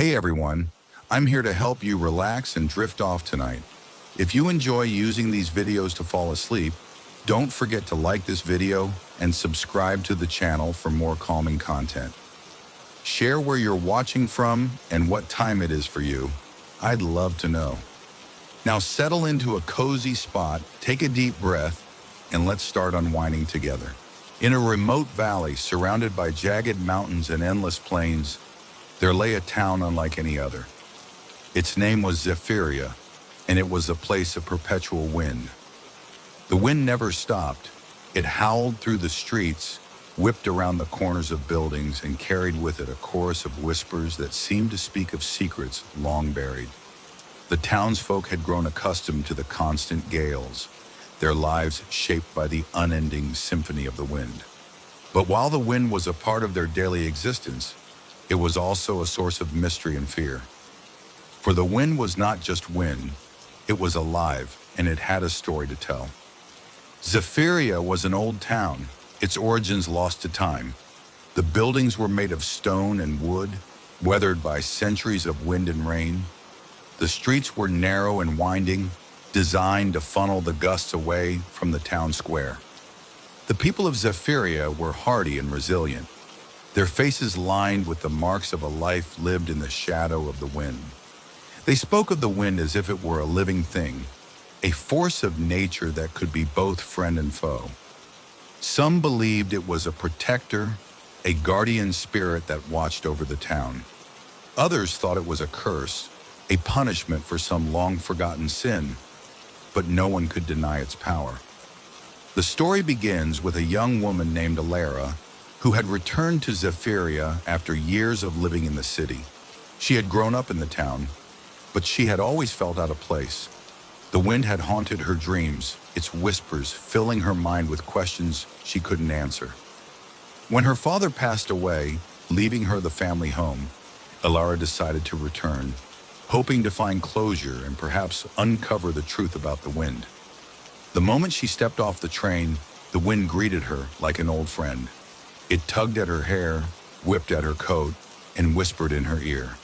Hey everyone, I'm here to help you relax and drift off tonight. If you enjoy using these videos to fall asleep, don't forget to like this video and subscribe to the channel for more calming content. Share where you're watching from and what time it is for you. I'd love to know. Now settle into a cozy spot, take a deep breath, and let's start unwinding together. In a remote valley surrounded by jagged mountains and endless plains, there lay a town unlike any other. Its name was Zephyria, and it was a place of perpetual wind. The wind never stopped. It howled through the streets, whipped around the corners of buildings, and carried with it a chorus of whispers that seemed to speak of secrets long buried. The townsfolk had grown accustomed to the constant gales, their lives shaped by the unending symphony of the wind. But while the wind was a part of their daily existence, it was also a source of mystery and fear. For the wind was not just wind, it was alive, and it had a story to tell. Zephyria was an old town, its origins lost to time. The buildings were made of stone and wood, weathered by centuries of wind and rain. The streets were narrow and winding, designed to funnel the gusts away from the town square. The people of Zephyria were hardy and resilient, their faces lined with the marks of a life lived in the shadow of the wind. They spoke of the wind as if it were a living thing, a force of nature that could be both friend and foe. Some believed it was a protector, a guardian spirit that watched over the town. Others thought it was a curse, a punishment for some long-forgotten sin, but no one could deny its power. The story begins with a young woman named Alara, who had returned to Zephyria after years of living in the city. She had grown up in the town, but she had always felt out of place. The wind had haunted her dreams, its whispers filling her mind with questions she couldn't answer. When her father passed away, leaving her the family home, Alara decided to return, hoping to find closure and perhaps uncover the truth about the wind. The moment she stepped off the train, the wind greeted her like an old friend. It tugged at her hair, whipped at her coat, and whispered in her ear.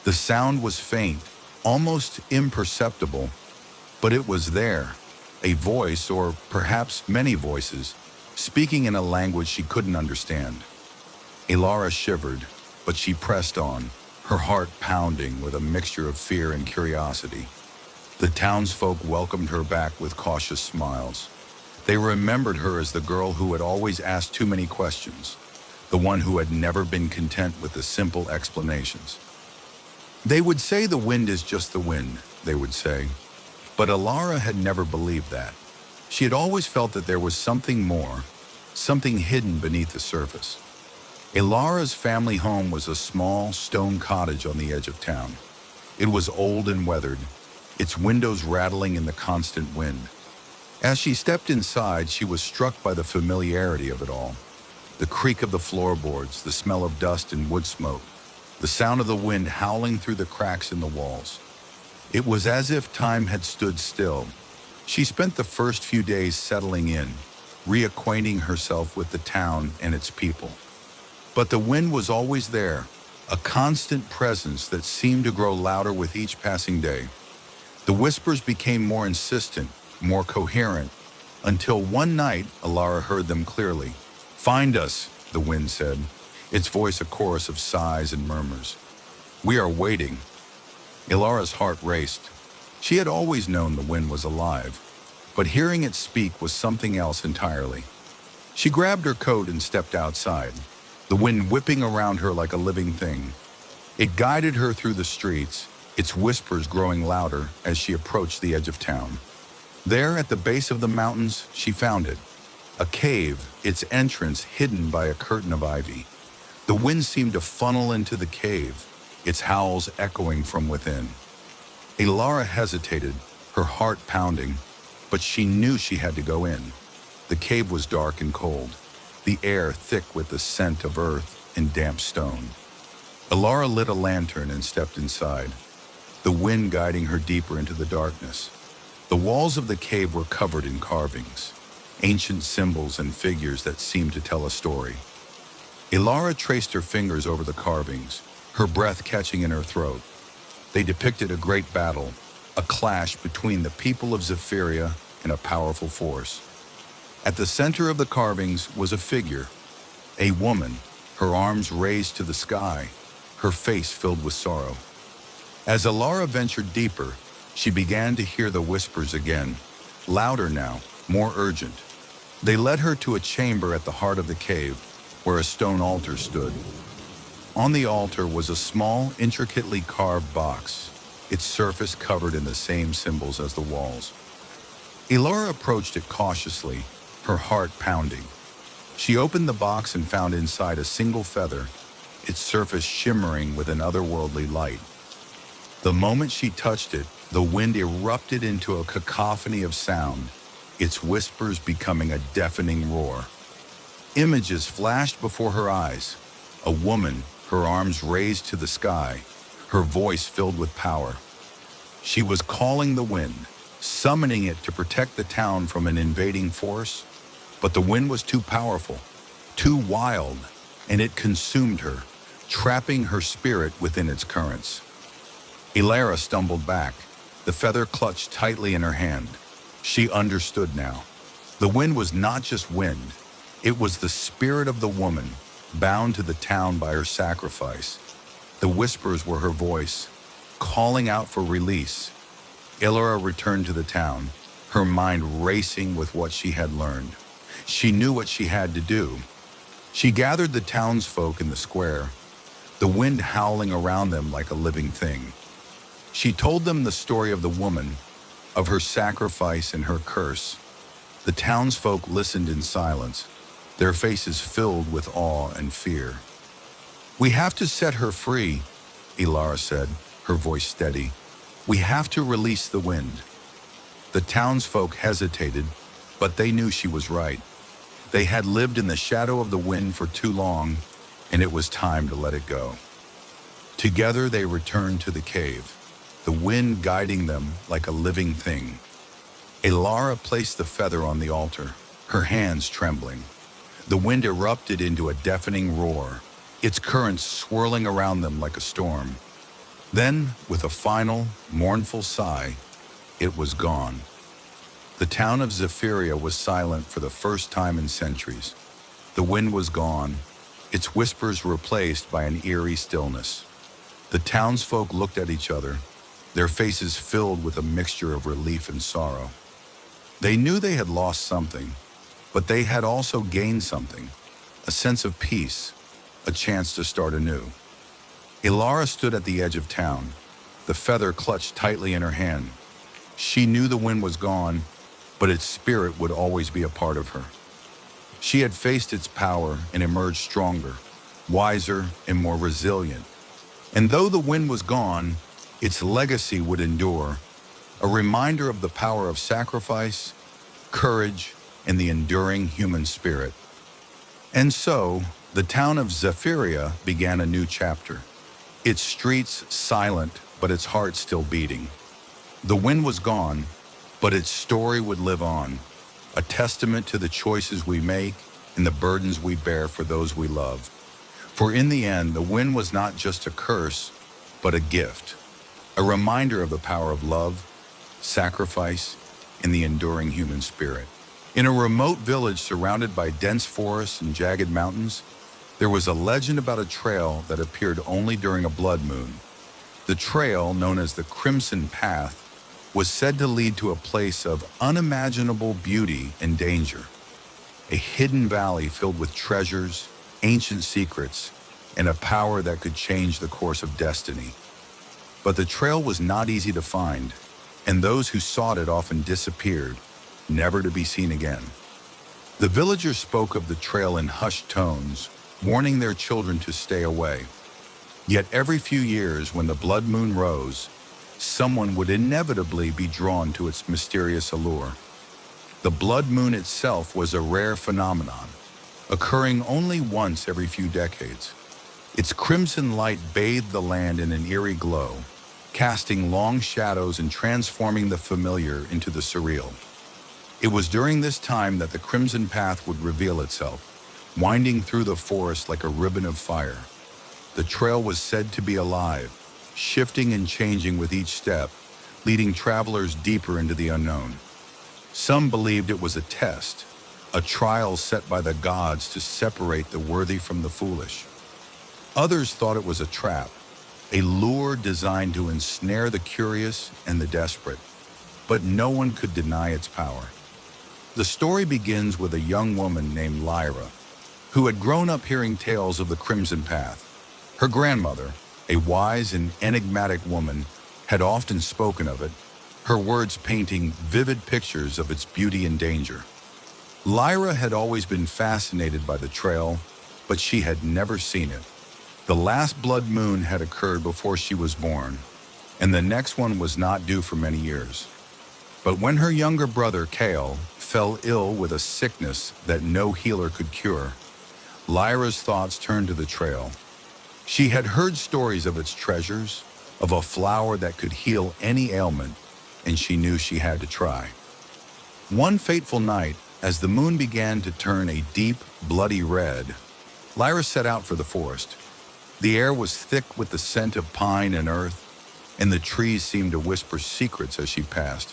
The sound was faint, almost imperceptible, but it was there, a voice, or perhaps many voices, speaking in a language she couldn't understand. Alara shivered, but she pressed on, her heart pounding with a mixture of fear and curiosity. The townsfolk welcomed her back with cautious smiles. They remembered her as the girl who had always asked too many questions, the one who had never been content with the simple explanations. They would say the wind is just the wind, they would say. But Alara had never believed that. She had always felt that there was something more, something hidden beneath the surface. Alara's family home was a small stone cottage on the edge of town. It was old and weathered, its windows rattling in the constant wind. As she stepped inside, she was struck by the familiarity of it all. The creak of the floorboards, the smell of dust and wood smoke, the sound of the wind howling through the cracks in the walls. It was as if time had stood still. She spent the first few days settling in, reacquainting herself with the town and its people. But the wind was always there, a constant presence that seemed to grow louder with each passing day. The whispers became more insistent, more coherent, until one night Alara heard them clearly. "Find us," the wind said, its voice a chorus of sighs and murmurs. "We are waiting." Alara's heart raced. She had always known the wind was alive, but hearing it speak was something else entirely. She grabbed her coat and stepped outside, the wind whipping around her like a living thing. It guided her through the streets, its whispers growing louder as she approached the edge of town. There, at the base of the mountains, she found it. A cave, its entrance hidden by a curtain of ivy. The wind seemed to funnel into the cave, its howls echoing from within. Alara hesitated, her heart pounding, but she knew she had to go in. The cave was dark and cold, the air thick with the scent of earth and damp stone. Alara lit a lantern and stepped inside, the wind guiding her deeper into the darkness. The walls of the cave were covered in carvings, ancient symbols and figures that seemed to tell a story. Alara traced her fingers over the carvings, her breath catching in her throat. They depicted a great battle, a clash between the people of Zephyria and a powerful force. At the center of the carvings was a figure, a woman, her arms raised to the sky, her face filled with sorrow. As Alara ventured deeper, she began to hear the whispers again, louder now, more urgent. They led her to a chamber at the heart of the cave, where a stone altar stood. On the altar was a small, intricately carved box, its surface covered in the same symbols as the walls. Alara approached it cautiously, her heart pounding. She opened the box and found inside a single feather, its surface shimmering with an otherworldly light. The moment she touched it, the wind erupted into a cacophony of sound, its whispers becoming a deafening roar. Images flashed before her eyes. A woman, her arms raised to the sky, her voice filled with power. She was calling the wind, summoning it to protect the town from an invading force. But the wind was too powerful, too wild, and it consumed her, trapping her spirit within its currents. Alara stumbled back, the feather clutched tightly in her hand. She understood now. The wind was not just wind. It was the spirit of the woman, bound to the town by her sacrifice. The whispers were her voice, calling out for release. Alara returned to the town, her mind racing with what she had learned. She knew what she had to do. She gathered the townsfolk in the square, the wind howling around them like a living thing. She told them the story of the woman, of her sacrifice and her curse. The townsfolk listened in silence, their faces filled with awe and fear. "We have to set her free," Alara said, her voice steady. "We have to release the wind." The townsfolk hesitated, but they knew she was right. They had lived in the shadow of the wind for too long, and it was time to let it go. Together they returned to the cave, the wind guiding them like a living thing. Alara placed the feather on the altar, her hands trembling. The wind erupted into a deafening roar, its currents swirling around them like a storm. Then, with a final, mournful sigh, it was gone. The town of Zephyria was silent for the first time in centuries. The wind was gone, its whispers replaced by an eerie stillness. The townsfolk looked at each other, their faces filled with a mixture of relief and sorrow. They knew they had lost something, but they had also gained something, a sense of peace, a chance to start anew. Alara stood at the edge of town, the feather clutched tightly in her hand. She knew the wind was gone, but its spirit would always be a part of her. She had faced its power and emerged stronger, wiser, and more resilient. And though the wind was gone, its legacy would endure, a reminder of the power of sacrifice, courage, and the enduring human spirit. And so, the town of Zephyria began a new chapter. Its streets silent, but its heart still beating. The wind was gone, but its story would live on, a testament to the choices we make and the burdens we bear for those we love. For in the end, the wind was not just a curse, but a gift, a reminder of the power of love, sacrifice, and the enduring human spirit. In a remote village surrounded by dense forests and jagged mountains, there was a legend about a trail that appeared only during a blood moon. The trail, known as the Crimson Path, was said to lead to a place of unimaginable beauty and danger, a hidden valley filled with treasures, ancient secrets, and a power that could change the course of destiny. But the trail was not easy to find, and those who sought it often disappeared, never to be seen again. The villagers spoke of the trail in hushed tones, warning their children to stay away. Yet every few years, when the blood moon rose, someone would inevitably be drawn to its mysterious allure. The blood moon itself was a rare phenomenon, occurring only once every few decades. Its crimson light bathed the land in an eerie glow, casting long shadows and transforming the familiar into the surreal. It was during this time that the Crimson Path would reveal itself, winding through the forest like a ribbon of fire. The trail was said to be alive, shifting and changing with each step, leading travelers deeper into the unknown. Some believed it was a test, a trial set by the gods to separate the worthy from the foolish. Others thought it was a trap, a lure designed to ensnare the curious and the desperate, but no one could deny its power. The story begins with a young woman named Lyra, who had grown up hearing tales of the Crimson Path. Her grandmother, a wise and enigmatic woman, had often spoken of it, her words painting vivid pictures of its beauty and danger. Lyra had always been fascinated by the trail, but she had never seen it. The last blood moon had occurred before she was born, and the next one was not due for many years. But when her younger brother, Kale, fell ill with a sickness that no healer could cure, Lyra's thoughts turned to the trail. She had heard stories of its treasures, of a flower that could heal any ailment, and she knew she had to try. One fateful night, as the moon began to turn a deep, bloody red, Lyra set out for the forest. The air was thick with the scent of pine and earth, and the trees seemed to whisper secrets as she passed.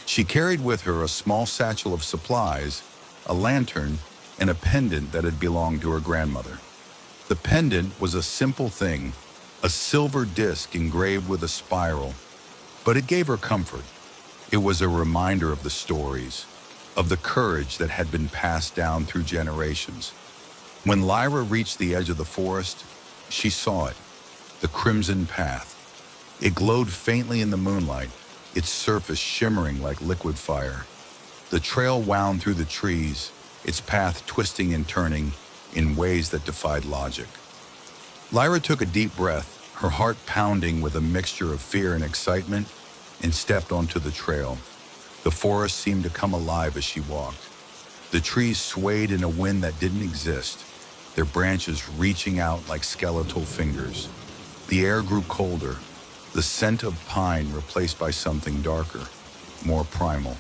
She carried with her a small satchel of supplies, a lantern, and a pendant that had belonged to her grandmother. The pendant was a simple thing, a silver disc engraved with a spiral, but it gave her comfort. It was a reminder of the stories, of the courage that had been passed down through generations. When Lyra reached the edge of the forest, she saw it, the Crimson Path. It glowed faintly in the moonlight, its surface shimmering like liquid fire. The trail wound through the trees, its path twisting and turning in ways that defied logic. Lyra took a deep breath, her heart pounding with a mixture of fear and excitement, and stepped onto the trail. The forest seemed to come alive as she walked. The trees swayed in a wind that didn't exist, their branches reaching out like skeletal fingers. The air grew colder, the scent of pine replaced by something darker, more primal.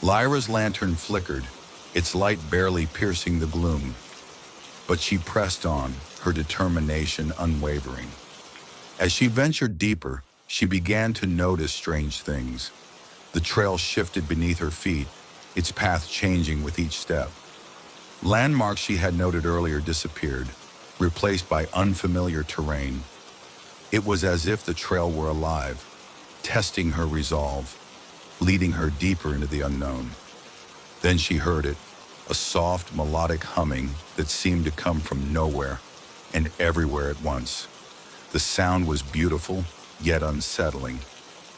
Lyra's lantern flickered, its light barely piercing the gloom. But she pressed on, her determination unwavering. As she ventured deeper, she began to notice strange things. The trail shifted beneath her feet, its path changing with each step. Landmarks she had noted earlier disappeared, replaced by unfamiliar terrain. It was as if the trail were alive, testing her resolve, leading her deeper into the unknown. Then she heard it, a soft, melodic humming that seemed to come from nowhere and everywhere at once. The sound was beautiful, yet unsettling,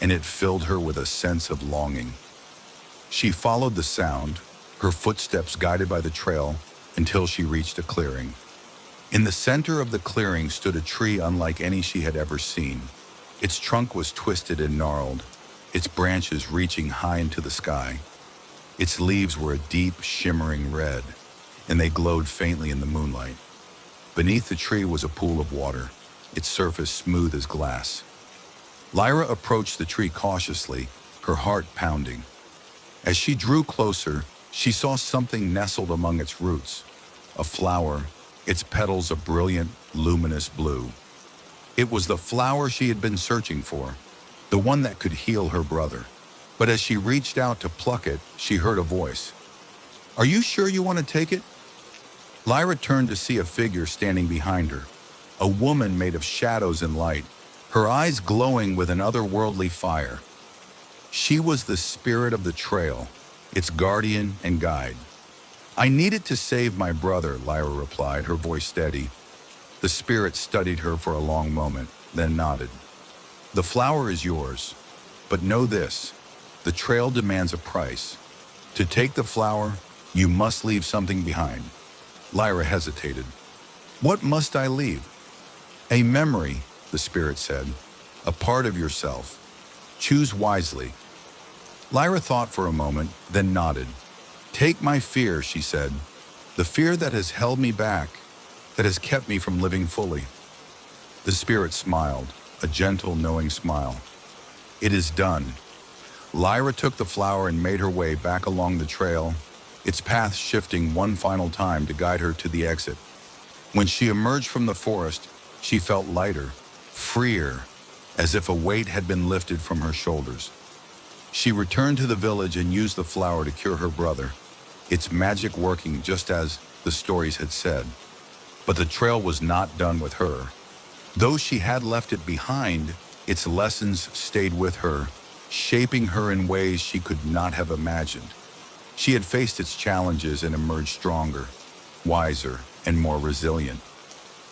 and it filled her with a sense of longing. She followed the sound, her footsteps guided by the trail, until she reached a clearing. In the center of the clearing stood a tree unlike any she had ever seen. Its trunk was twisted and gnarled, its branches reaching high into the sky. Its leaves were a deep, shimmering red, and they glowed faintly in the moonlight. Beneath the tree was a pool of water, its surface smooth as glass. Lyra approached the tree cautiously, her heart pounding. As she drew closer, she saw something nestled among its roots, a flower, its petals a brilliant, luminous blue. It was the flower she had been searching for, the one that could heal her brother. But as she reached out to pluck it, she heard a voice. "Are you sure you want to take it?" Lyra turned to see a figure standing behind her, a woman made of shadows and light, her eyes glowing with an otherworldly fire. She was the spirit of the trail, its guardian and guide. "I needed to save my brother," Lyra replied, her voice steady. The spirit studied her for a long moment, then nodded. "The flower is yours, but know this, the trail demands a price. To take the flower, you must leave something behind." Lyra hesitated. "What must I leave?" "A memory," the spirit said, "a part of yourself. Choose wisely." Lyra thought for a moment, then nodded. "Take my fear," she said, "the fear that has held me back, that has kept me from living fully." The spirit smiled, a gentle, knowing smile. "It is done." Lyra took the flower and made her way back along the trail, its path shifting one final time to guide her to the exit. When she emerged from the forest, She felt lighter, freer, as if a weight had been lifted from her shoulders. She returned to the village and used the flower to cure her brother, its magic working just as the stories had said. But the trail was not done with her. Though she had left it behind, its lessons stayed with her, shaping her in ways she could not have imagined. She had faced its challenges and emerged stronger, wiser, and more resilient.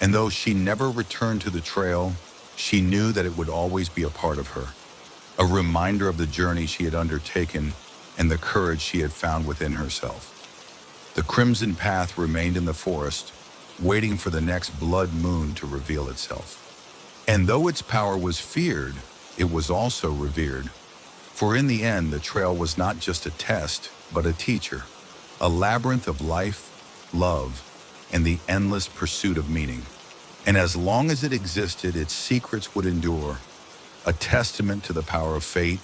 And though she never returned to the trail, she knew that it would always be a part of her, a reminder of the journey she had undertaken and the courage she had found within herself. The crimson path remained in the forest, waiting for the next blood moon to reveal itself. And though its power was feared, it was also revered. For in the end, the trail was not just a test, but a teacher, a labyrinth of life, love, and the endless pursuit of meaning. And as long as it existed, its secrets would endure, a testament to the power of fate,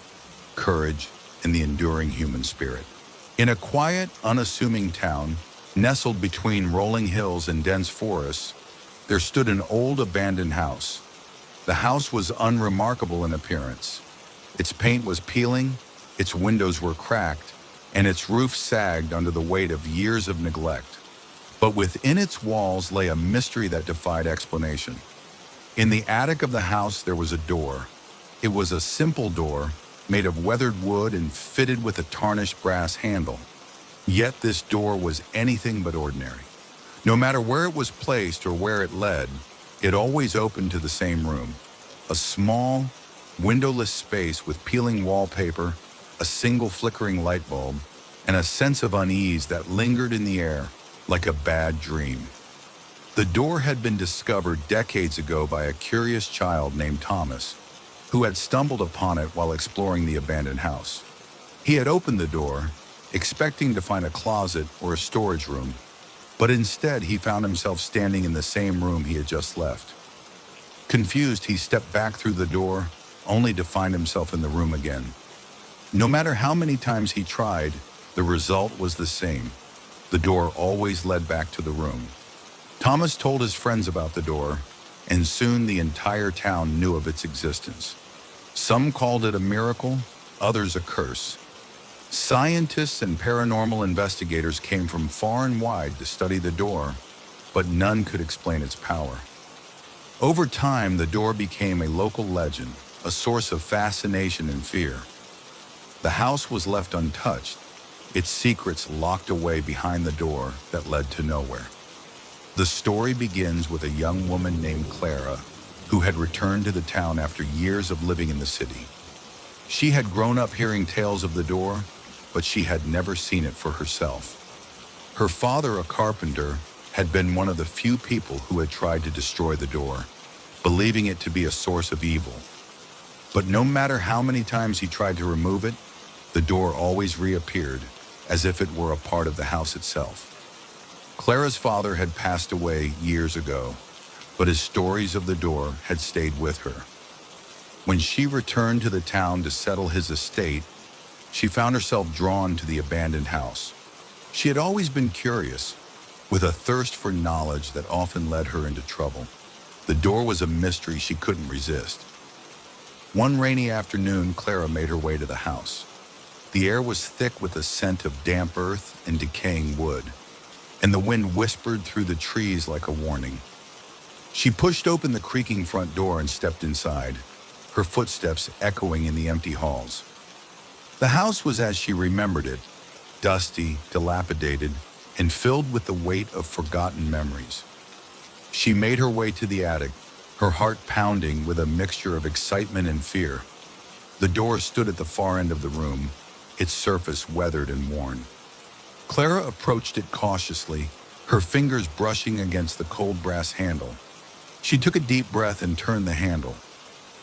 courage, and the enduring human spirit. In a quiet, unassuming town, nestled between rolling hills and dense forests, there stood an old abandoned house. The house was unremarkable in appearance. Its paint was peeling, its windows were cracked, and its roof sagged under the weight of years of neglect. But within its walls lay a mystery that defied explanation. In the attic of the house there was a door. It was a simple door, made of weathered wood and fitted with a tarnished brass handle. Yet this door was anything but ordinary. No matter where it was placed or where it led, it always opened to the same room. A small, windowless space with peeling wallpaper, a single flickering light bulb, and a sense of unease that lingered in the air like a bad dream. The door had been discovered decades ago by a curious child named Thomas, who had stumbled upon it while exploring the abandoned house. He had opened the door, expecting to find a closet or a storage room, but instead he found himself standing in the same room he had just left. Confused, he stepped back through the door, only to find himself in the room again. No matter how many times he tried, the result was the same. The door always led back to the room. Thomas told his friends about the door, and soon the entire town knew of its existence. Some called it a miracle, others a curse. Scientists and paranormal investigators came from far and wide to study the door, but none could explain its power. Over time, the door became a local legend, a source of fascination and fear. The house was left untouched, its secrets locked away behind the door that led to nowhere. The story begins with a young woman named Clara, who had returned to the town after years of living in the city. She had grown up hearing tales of the door, but she had never seen it for herself. Her father, a carpenter, had been one of the few people who had tried to destroy the door, believing it to be a source of evil. But no matter how many times he tried to remove it, the door always reappeared, as if it were a part of the house itself. Clara's father had passed away years ago, but his stories of the door had stayed with her. When she returned to the town to settle his estate, she found herself drawn to the abandoned house. She had always been curious, with a thirst for knowledge that often led her into trouble. The door was a mystery she couldn't resist. One rainy afternoon, Clara made her way to the house. The air was thick with the scent of damp earth and decaying wood, and the wind whispered through the trees like a warning. She pushed open the creaking front door and stepped inside, her footsteps echoing in the empty halls. The house was as she remembered it, dusty, dilapidated, and filled with the weight of forgotten memories. She made her way to the attic, her heart pounding with a mixture of excitement and fear. The door stood at the far end of the room, its surface weathered and worn. Clara approached it cautiously, her fingers brushing against the cold brass handle. She took a deep breath and turned the handle.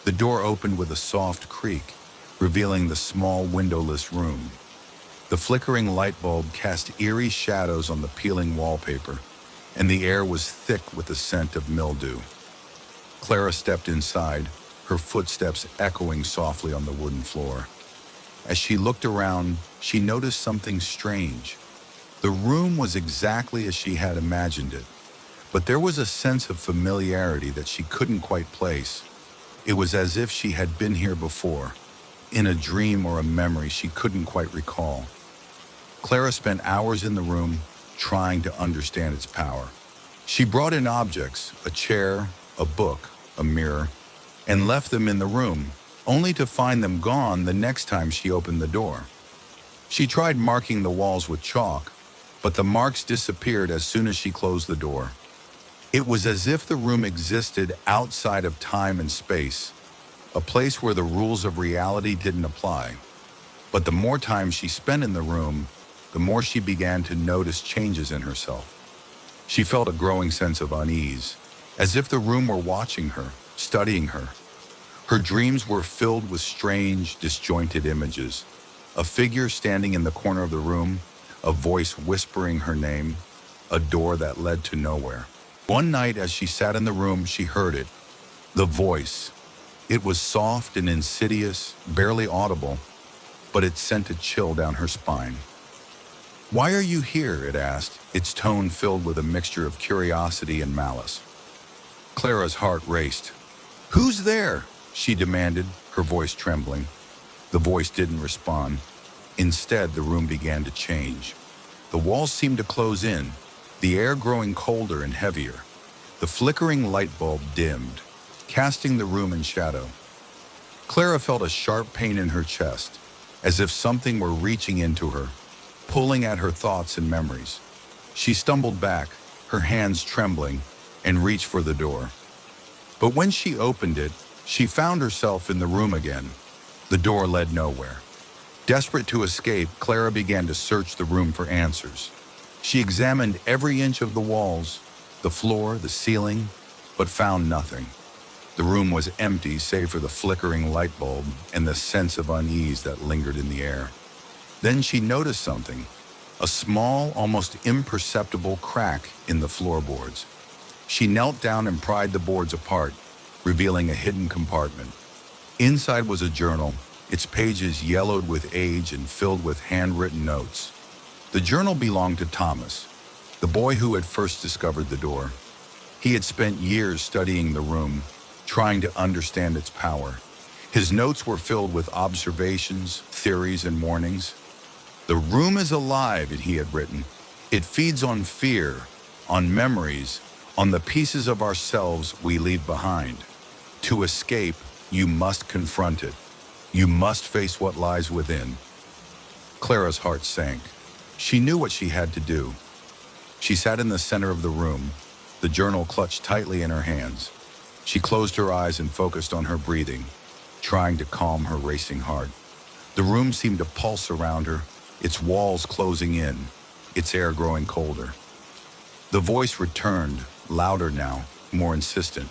The door opened with a soft creak, revealing the small windowless room. The flickering light bulb cast eerie shadows on the peeling wallpaper, and the air was thick with the scent of mildew. Clara stepped inside, her footsteps echoing softly on the wooden floor. As she looked around, she noticed something strange. The room was exactly as she had imagined it, but there was a sense of familiarity that she couldn't quite place. It was as if she had been here before, in a dream or a memory she couldn't quite recall. Clara spent hours in the room trying to understand its power. She brought in objects, a chair, a book, a mirror, and left them in the room, only to find them gone the next time she opened the door. She tried marking the walls with chalk, but the marks disappeared as soon as she closed the door. It was as if the room existed outside of time and space, a place where the rules of reality didn't apply. But the more time she spent in the room, the more she began to notice changes in herself. She felt a growing sense of unease, as if the room were watching her, studying her. Her dreams were filled with strange, disjointed images. A figure standing in the corner of the room, a voice whispering her name, a door that led to nowhere. One night as she sat in the room, she heard it. The voice. It was soft and insidious, barely audible, but it sent a chill down her spine. "Why are you here?" it asked, its tone filled with a mixture of curiosity and malice. Clara's heart raced. "Who's there?" she demanded, her voice trembling. The voice didn't respond. Instead, the room began to change. The walls seemed to close in, the air growing colder and heavier. The flickering light bulb dimmed, casting the room in shadow. Clara felt a sharp pain in her chest, as if something were reaching into her, pulling at her thoughts and memories. She stumbled back, her hands trembling, and reached for the door. But when she opened it, she found herself in the room again. The door led nowhere. Desperate to escape, Clara began to search the room for answers. She examined every inch of the walls, the floor, the ceiling, but found nothing. The room was empty save for the flickering light bulb and the sense of unease that lingered in the air. Then she noticed something, a small, almost imperceptible crack in the floorboards. She knelt down and pried the boards apart, revealing a hidden compartment. Inside was a journal, its pages yellowed with age and filled with handwritten notes. The journal belonged to Thomas, the boy who had first discovered the door. He had spent years studying the room, trying to understand its power. His notes were filled with observations, theories, and warnings. "The room is alive," he had written. "It feeds on fear, on memories, on the pieces of ourselves we leave behind. To escape, you must confront it. You must face what lies within." Clara's heart sank. She knew what she had to do. She sat in the center of the room, the journal clutched tightly in her hands. She closed her eyes and focused on her breathing, trying to calm her racing heart. The room seemed to pulse around her, its walls closing in, its air growing colder. The voice returned, louder now, more insistent.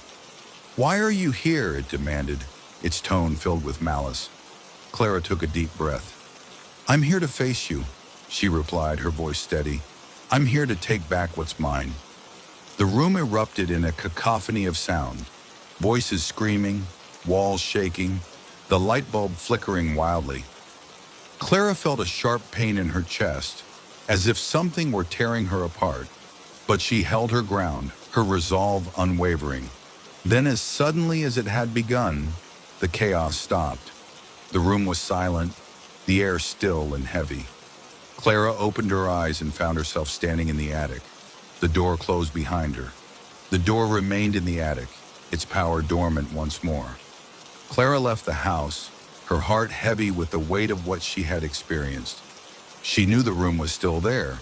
"Why are you here?" it demanded, its tone filled with malice. Clara took a deep breath. "I'm here to face you," she replied, her voice steady. "I'm here to take back what's mine." The room erupted in a cacophony of sound, voices screaming, walls shaking, the light bulb flickering wildly. Clara felt a sharp pain in her chest, as if something were tearing her apart, but she held her ground, her resolve unwavering. Then, as suddenly as it had begun, the chaos stopped. The room was silent, the air still and heavy. Clara opened her eyes and found herself standing in the attic. The door closed behind her. The door remained in the attic, its power dormant once more. Clara left the house, her heart heavy with the weight of what she had experienced. She knew the room was still there,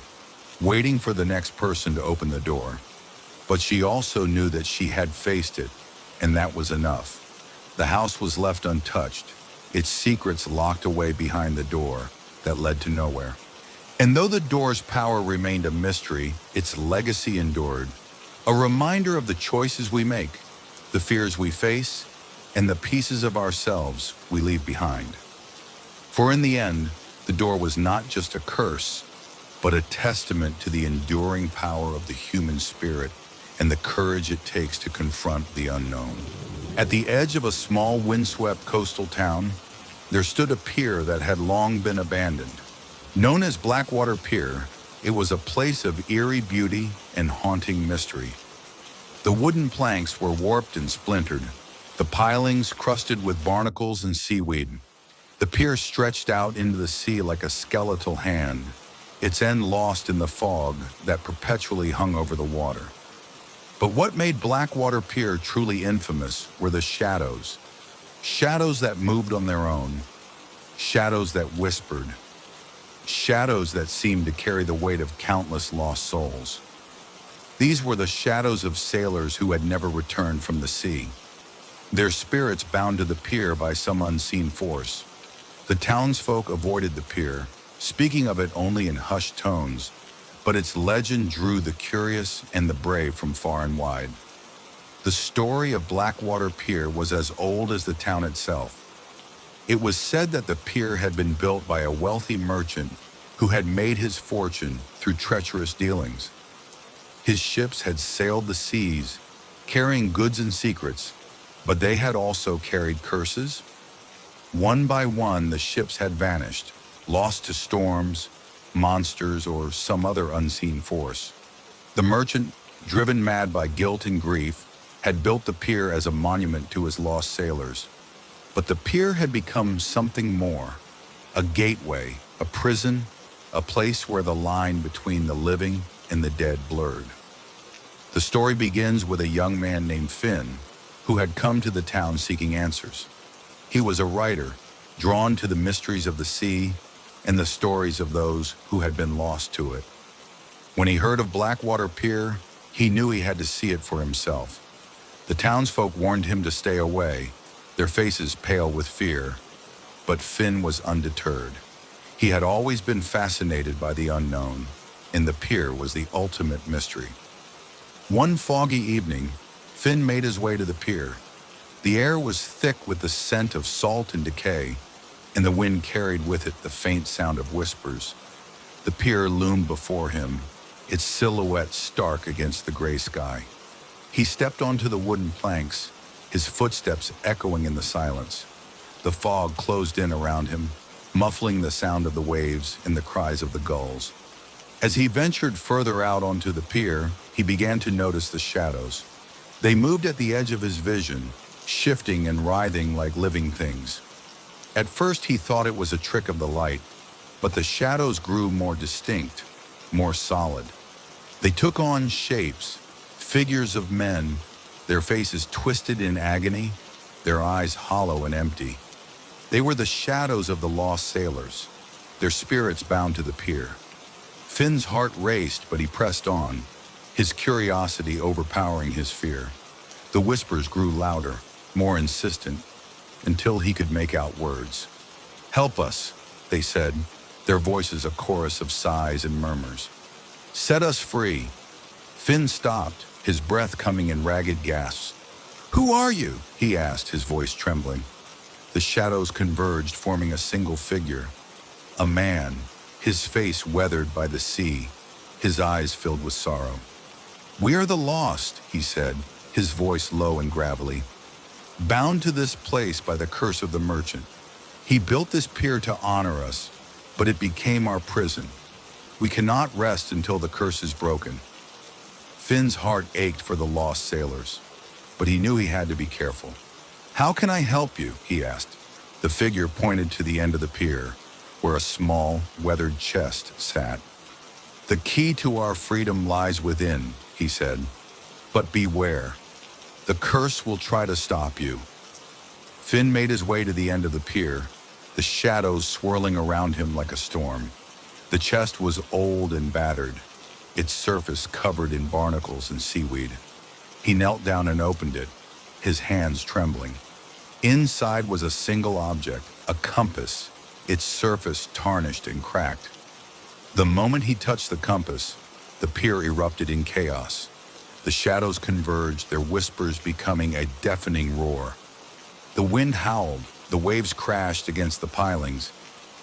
waiting for the next person to open the door. But she also knew that she had faced it, and that was enough. The house was left untouched, its secrets locked away behind the door that led to nowhere. And though the door's power remained a mystery, its legacy endured, a reminder of the choices we make, the fears we face, and the pieces of ourselves we leave behind. For in the end, the door was not just a curse, but a testament to the enduring power of the human spirit and the courage it takes to confront the unknown. At the edge of a small windswept coastal town, there stood a pier that had long been abandoned. Known as Blackwater Pier, it was a place of eerie beauty and haunting mystery. The wooden planks were warped and splintered, the pilings crusted with barnacles and seaweed. The pier stretched out into the sea like a skeletal hand, its end lost in the fog that perpetually hung over the water. But what made Blackwater Pier truly infamous were the shadows. Shadows that moved on their own, shadows that whispered, shadows that seemed to carry the weight of countless lost souls. These were the shadows of sailors who had never returned from the sea, their spirits bound to the pier by some unseen force. The townsfolk avoided the pier, speaking of it only in hushed tones, but its legend drew the curious and the brave from far and wide. The story of Blackwater Pier was as old as the town itself. It was said that the pier had been built by a wealthy merchant who had made his fortune through treacherous dealings. His ships had sailed the seas, carrying goods and secrets, but they had also carried curses. One by one, the ships had vanished, lost to storms, monsters, or some other unseen force. The merchant, driven mad by guilt and grief, had built the pier as a monument to his lost sailors. But the pier had become something more, a gateway, a prison, a place where the line between the living and the dead blurred. The story begins with a young man named Finn, who had come to the town seeking answers. He was a writer, drawn to the mysteries of the sea and the stories of those who had been lost to it. When he heard of Blackwater Pier, he knew he had to see it for himself. The townsfolk warned him to stay away, their faces pale with fear, but Finn was undeterred. He had always been fascinated by the unknown, and the pier was the ultimate mystery. One foggy evening, Finn made his way to the pier. The air was thick with the scent of salt and decay, and the wind carried with it the faint sound of whispers. The pier loomed before him, its silhouette stark against the gray sky. He stepped onto the wooden planks, his footsteps echoing in the silence. The fog closed in around him, muffling the sound of the waves and the cries of the gulls. As he ventured further out onto the pier, he began to notice the shadows. They moved at the edge of his vision, shifting and writhing like living things. At first he thought it was a trick of the light, but the shadows grew more distinct, more solid. They took on shapes, figures of men, their faces twisted in agony, their eyes hollow and empty. They were the shadows of the lost sailors, their spirits bound to the pier. Finn's heart raced, but he pressed on, his curiosity overpowering his fear. The whispers grew louder, more insistent, until he could make out words. "Help us," they said, their voices a chorus of sighs and murmurs. "Set us free." Finn stopped, his breath coming in ragged gasps. "Who are you?" he asked, his voice trembling. The shadows converged, forming a single figure. A man, his face weathered by the sea, his eyes filled with sorrow. "We are the lost," he said, his voice low and gravelly. "Bound to this place by the curse of the merchant. He built this pier to honor us, but it became our prison. We cannot rest until the curse is broken." Finn's heart ached for the lost sailors, but he knew he had to be careful. "How can I help you?" he asked. The figure pointed to the end of the pier, where a small, weathered chest sat. "The key to our freedom lies within," he said. "But beware. The curse will try to stop you." Finn made his way to the end of the pier, the shadows swirling around him like a storm. The chest was old and battered, its surface covered in barnacles and seaweed. He knelt down and opened it, his hands trembling. Inside was a single object, a compass, its surface tarnished and cracked. The moment he touched the compass, the pier erupted in chaos. The shadows converged, their whispers becoming a deafening roar. The wind howled, the waves crashed against the pilings,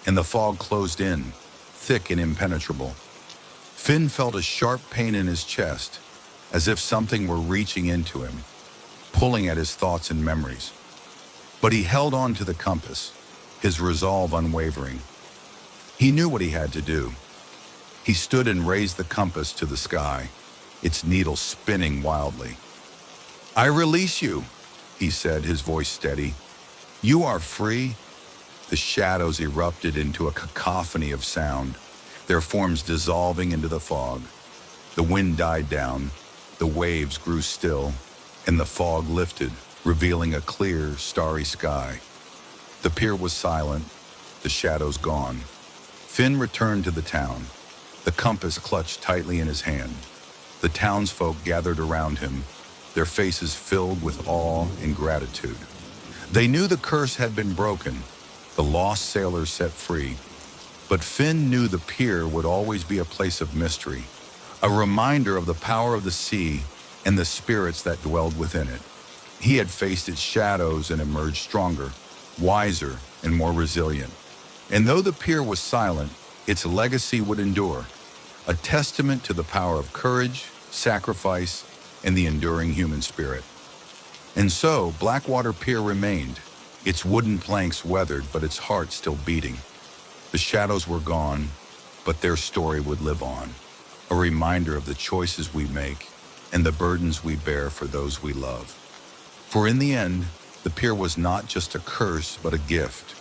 and the fog closed in, thick and impenetrable. Finn felt a sharp pain in his chest, as if something were reaching into him, pulling at his thoughts and memories. But he held on to the compass, his resolve unwavering. He knew what he had to do. He stood and raised the compass to the sky, its needle spinning wildly. I release you, he said, his voice steady. You are free. The shadows erupted into a cacophony of sound, their forms dissolving into the fog. The wind died down, the waves grew still, and the fog lifted, revealing a clear, starry sky. The pier was silent, the shadows gone. Finn returned to the town, the compass clutched tightly in his hand. The townsfolk gathered around him, their faces filled with awe and gratitude. They knew the curse had been broken, the lost sailors set free. But Finn knew the pier would always be a place of mystery, a reminder of the power of the sea and the spirits that dwelled within it. He had faced its shadows and emerged stronger, wiser, and more resilient. And though the pier was silent, its legacy would endure, a testament to the power of courage, sacrifice, and the enduring human spirit. And so, Blackwater Pier remained, its wooden planks weathered, but its heart still beating. The shadows were gone, but their story would live on, a reminder of the choices we make and the burdens we bear for those we love. For in the end, the pier was not just a curse, but a gift,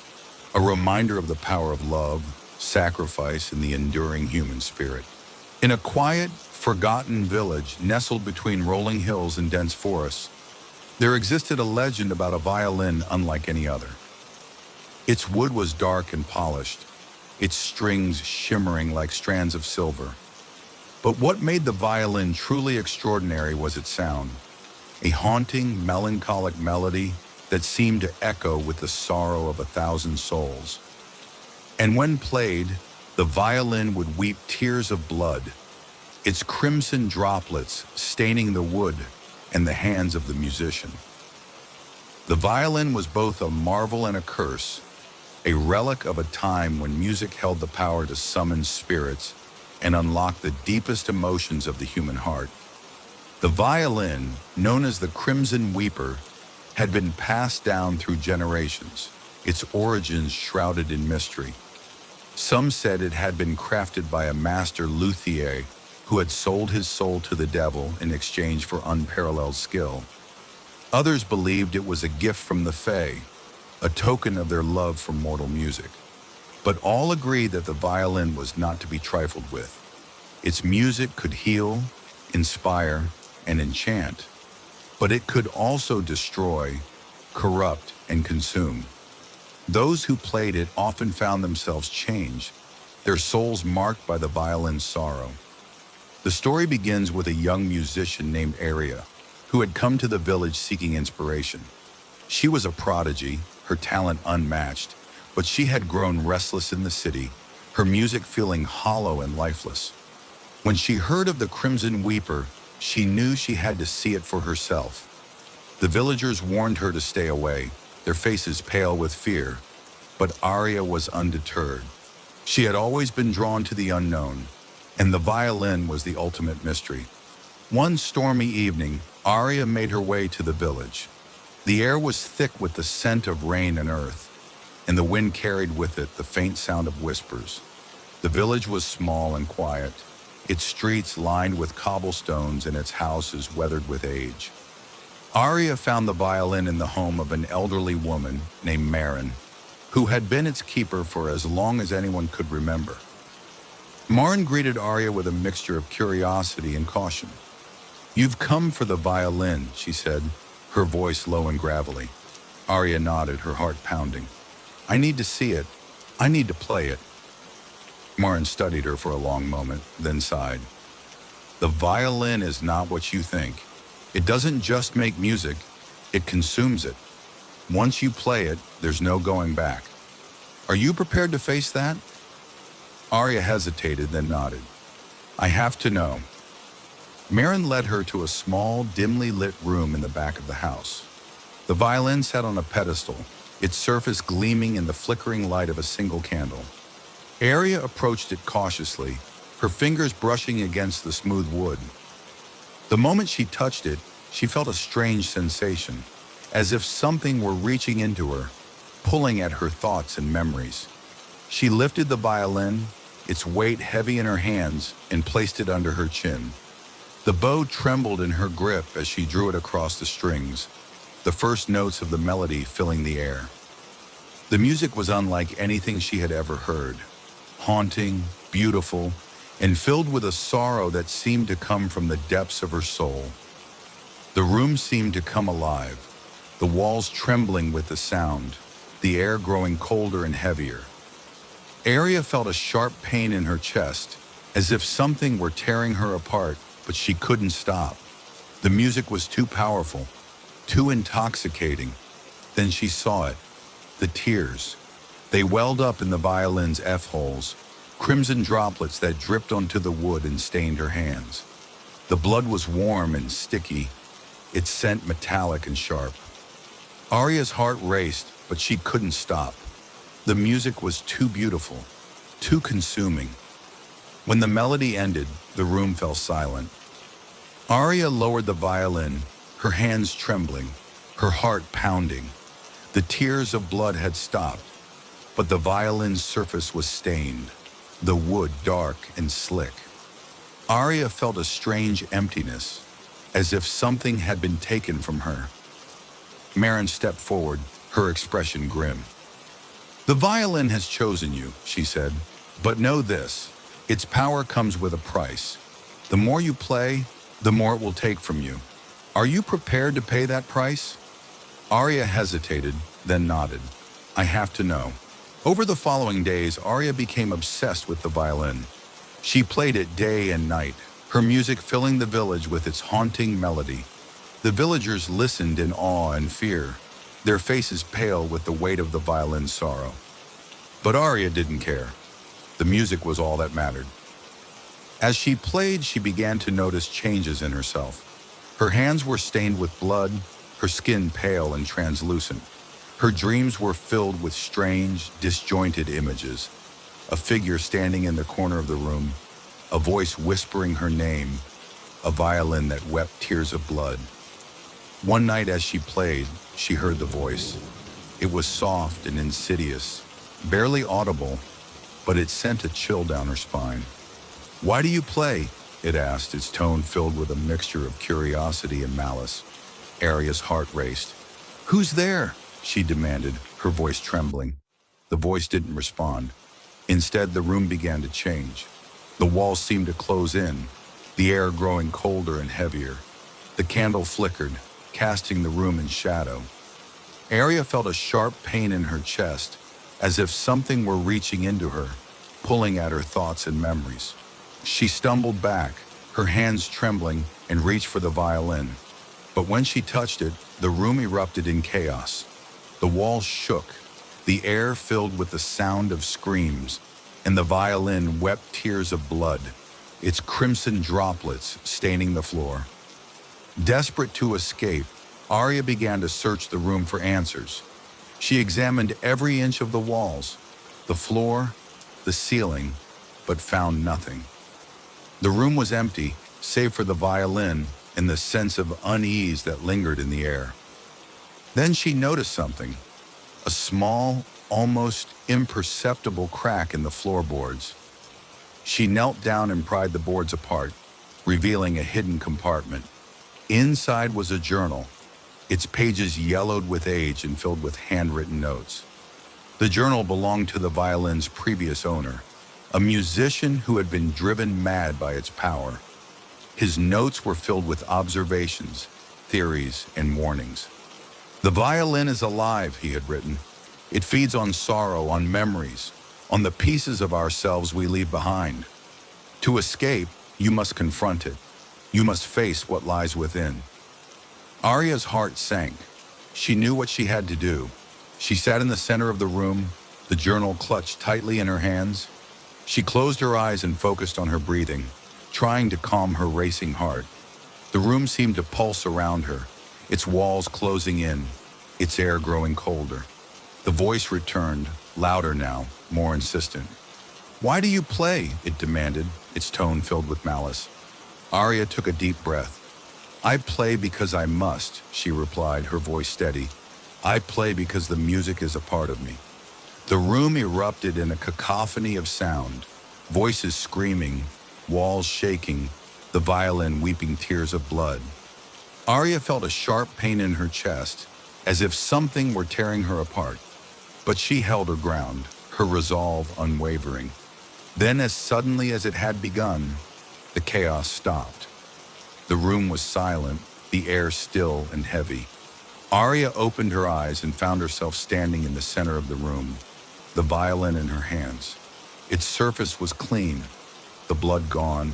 a reminder of the power of love, sacrifice, and the enduring human spirit. In a quiet, forgotten village nestled between rolling hills and dense forests, there existed a legend about a violin unlike any other. Its wood was dark and polished, its strings shimmering like strands of silver. But what made the violin truly extraordinary was its sound, a haunting, melancholic melody that seemed to echo with the sorrow of 1,000 souls. And when played, the violin would weep tears of blood, its crimson droplets staining the wood and the hands of the musician. The violin was both a marvel and a curse, a relic of a time when music held the power to summon spirits and unlock the deepest emotions of the human heart. The violin, known as the Crimson Weeper, had been passed down through generations, its origins shrouded in mystery. Some said it had been crafted by a master luthier who had sold his soul to the devil in exchange for unparalleled skill. Others believed it was a gift from the Fae, a token of their love for mortal music. But all agreed that the violin was not to be trifled with. Its music could heal, inspire, and enchant, but it could also destroy, corrupt, and consume. Those who played it often found themselves changed, their souls marked by the violin's sorrow. The story begins with a young musician named Eerie, who had come to the village seeking inspiration. She was a prodigy, her talent unmatched, but she had grown restless in the city, her music feeling hollow and lifeless. When she heard of the Crimson Weeper, she knew she had to see it for herself. The villagers warned her to stay away, their faces pale with fear, but Aria was undeterred. She had always been drawn to the unknown, and the violin was the ultimate mystery. One stormy evening, Aria made her way to the village. The air was thick with the scent of rain and earth, and the wind carried with it the faint sound of whispers. The village was small and quiet, its streets lined with cobblestones and its houses weathered with age. Aria found the violin in the home of an elderly woman named Marin, who had been its keeper for as long as anyone could remember. Marin greeted Aria with a mixture of curiosity and caution. "You've come for the violin," she said, her voice low and gravelly. Aria nodded, her heart pounding. "I need to see it. I need to play it." Marin studied her for a long moment, then sighed. "The violin is not what you think. It doesn't just make music, it consumes it. Once you play it, there's no going back. Are you prepared to face that?" Aria hesitated, then nodded. "I have to know." Marin led her to a small, dimly lit room in the back of the house. The violin sat on a pedestal, its surface gleaming in the flickering light of a single candle. Aria approached it cautiously, her fingers brushing against the smooth wood. The moment she touched it, she felt a strange sensation, as if something were reaching into her, pulling at her thoughts and memories. She lifted the violin, its weight heavy in her hands, and placed it under her chin. The bow trembled in her grip as she drew it across the strings, the first notes of the melody filling the air. The music was unlike anything she had ever heard, haunting, beautiful, and filled with a sorrow that seemed to come from the depths of her soul. The room seemed to come alive, the walls trembling with the sound, the air growing colder and heavier. Aria felt a sharp pain in her chest, as if something were tearing her apart, but she couldn't stop. The music was too powerful, too intoxicating. Then she saw it, the tears. They welled up in the violin's F-holes, crimson droplets that dripped onto the wood and stained her hands. The blood was warm and sticky, its scent metallic and sharp. Aria's heart raced, but she couldn't stop. The music was too beautiful, too consuming. When the melody ended, the room fell silent. Aria lowered the violin, her hands trembling, her heart pounding. The tears of blood had stopped, but the violin's surface was stained, the wood dark and slick. Aria felt a strange emptiness, as if something had been taken from her. Marin stepped forward, her expression grim. "The violin has chosen you," she said, "but know this, its power comes with a price. The more you play, the more it will take from you. Are you prepared to pay that price?" Aria hesitated, then nodded. "I have to know." Over the following days, Aria became obsessed with the violin. She played it day and night, her music filling the village with its haunting melody. The villagers listened in awe and fear, their faces pale with the weight of the violin's sorrow. But Aria didn't care. The music was all that mattered. As she played, she began to notice changes in herself. Her hands were stained with blood, her skin pale and translucent. Her dreams were filled with strange, disjointed images. A figure standing in the corner of the room, a voice whispering her name, a violin that wept tears of blood. One night as she played, she heard the voice. It was soft and insidious, barely audible, but it sent a chill down her spine. "Why do you play?" it asked, its tone filled with a mixture of curiosity and malice. Aria's heart raced. "Who's there?" she demanded, her voice trembling. The voice didn't respond. Instead, the room began to change. The walls seemed to close in, the air growing colder and heavier. The candle flickered, casting the room in shadow. Aria felt a sharp pain in her chest, as if something were reaching into her, pulling at her thoughts and memories. She stumbled back, her hands trembling, and reached for the violin. But when she touched it, the room erupted in chaos. The walls shook, the air filled with the sound of screams, and the violin wept tears of blood, its crimson droplets staining the floor. Desperate to escape, Aria began to search the room for answers. She examined every inch of the walls, the floor, the ceiling, but found nothing. The room was empty, save for the violin and the sense of unease that lingered in the air. Then she noticed something, a small, almost imperceptible crack in the floorboards. She knelt down and pried the boards apart, revealing a hidden compartment. Inside was a journal, its pages yellowed with age and filled with handwritten notes. The journal belonged to the violin's previous owner, a musician who had been driven mad by its power. His notes were filled with observations, theories, and warnings. "The violin is alive," he had written. "It feeds on sorrow, on memories, on the pieces of ourselves we leave behind. To escape, you must confront it. You must face what lies within." Aria's heart sank. She knew what she had to do. She sat in the center of the room, the journal clutched tightly in her hands. She closed her eyes and focused on her breathing, trying to calm her racing heart. The room seemed to pulse around her, its walls closing in, its air growing colder. The voice returned, louder now, more insistent. "Why do you play?" it demanded, its tone filled with malice. Aria took a deep breath. "I play because I must," she replied, her voice steady. "I play because the music is a part of me." The room erupted in a cacophony of sound, voices screaming, walls shaking, the violin weeping tears of blood. Arya felt a sharp pain in her chest, as if something were tearing her apart. But she held her ground, her resolve unwavering. Then, as suddenly as it had begun, the chaos stopped. The room was silent, the air still and heavy. Arya opened her eyes and found herself standing in the center of the room, the violin in her hands. Its surface was clean, the blood gone,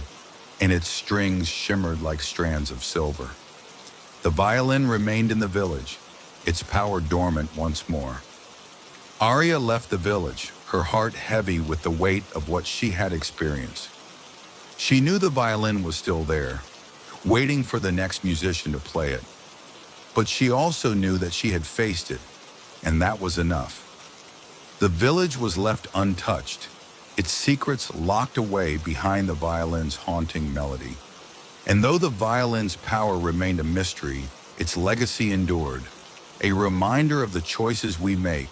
and its strings shimmered like strands of silver. The violin remained in the village, its power dormant once more. Arya left the village, her heart heavy with the weight of what she had experienced. She knew the violin was still there, waiting for the next musician to play it. But she also knew that she had faced it, and that was enough. The village was left untouched, its secrets locked away behind the violin's haunting melody. And though the violin's power remained a mystery, its legacy endured, a reminder of the choices we make,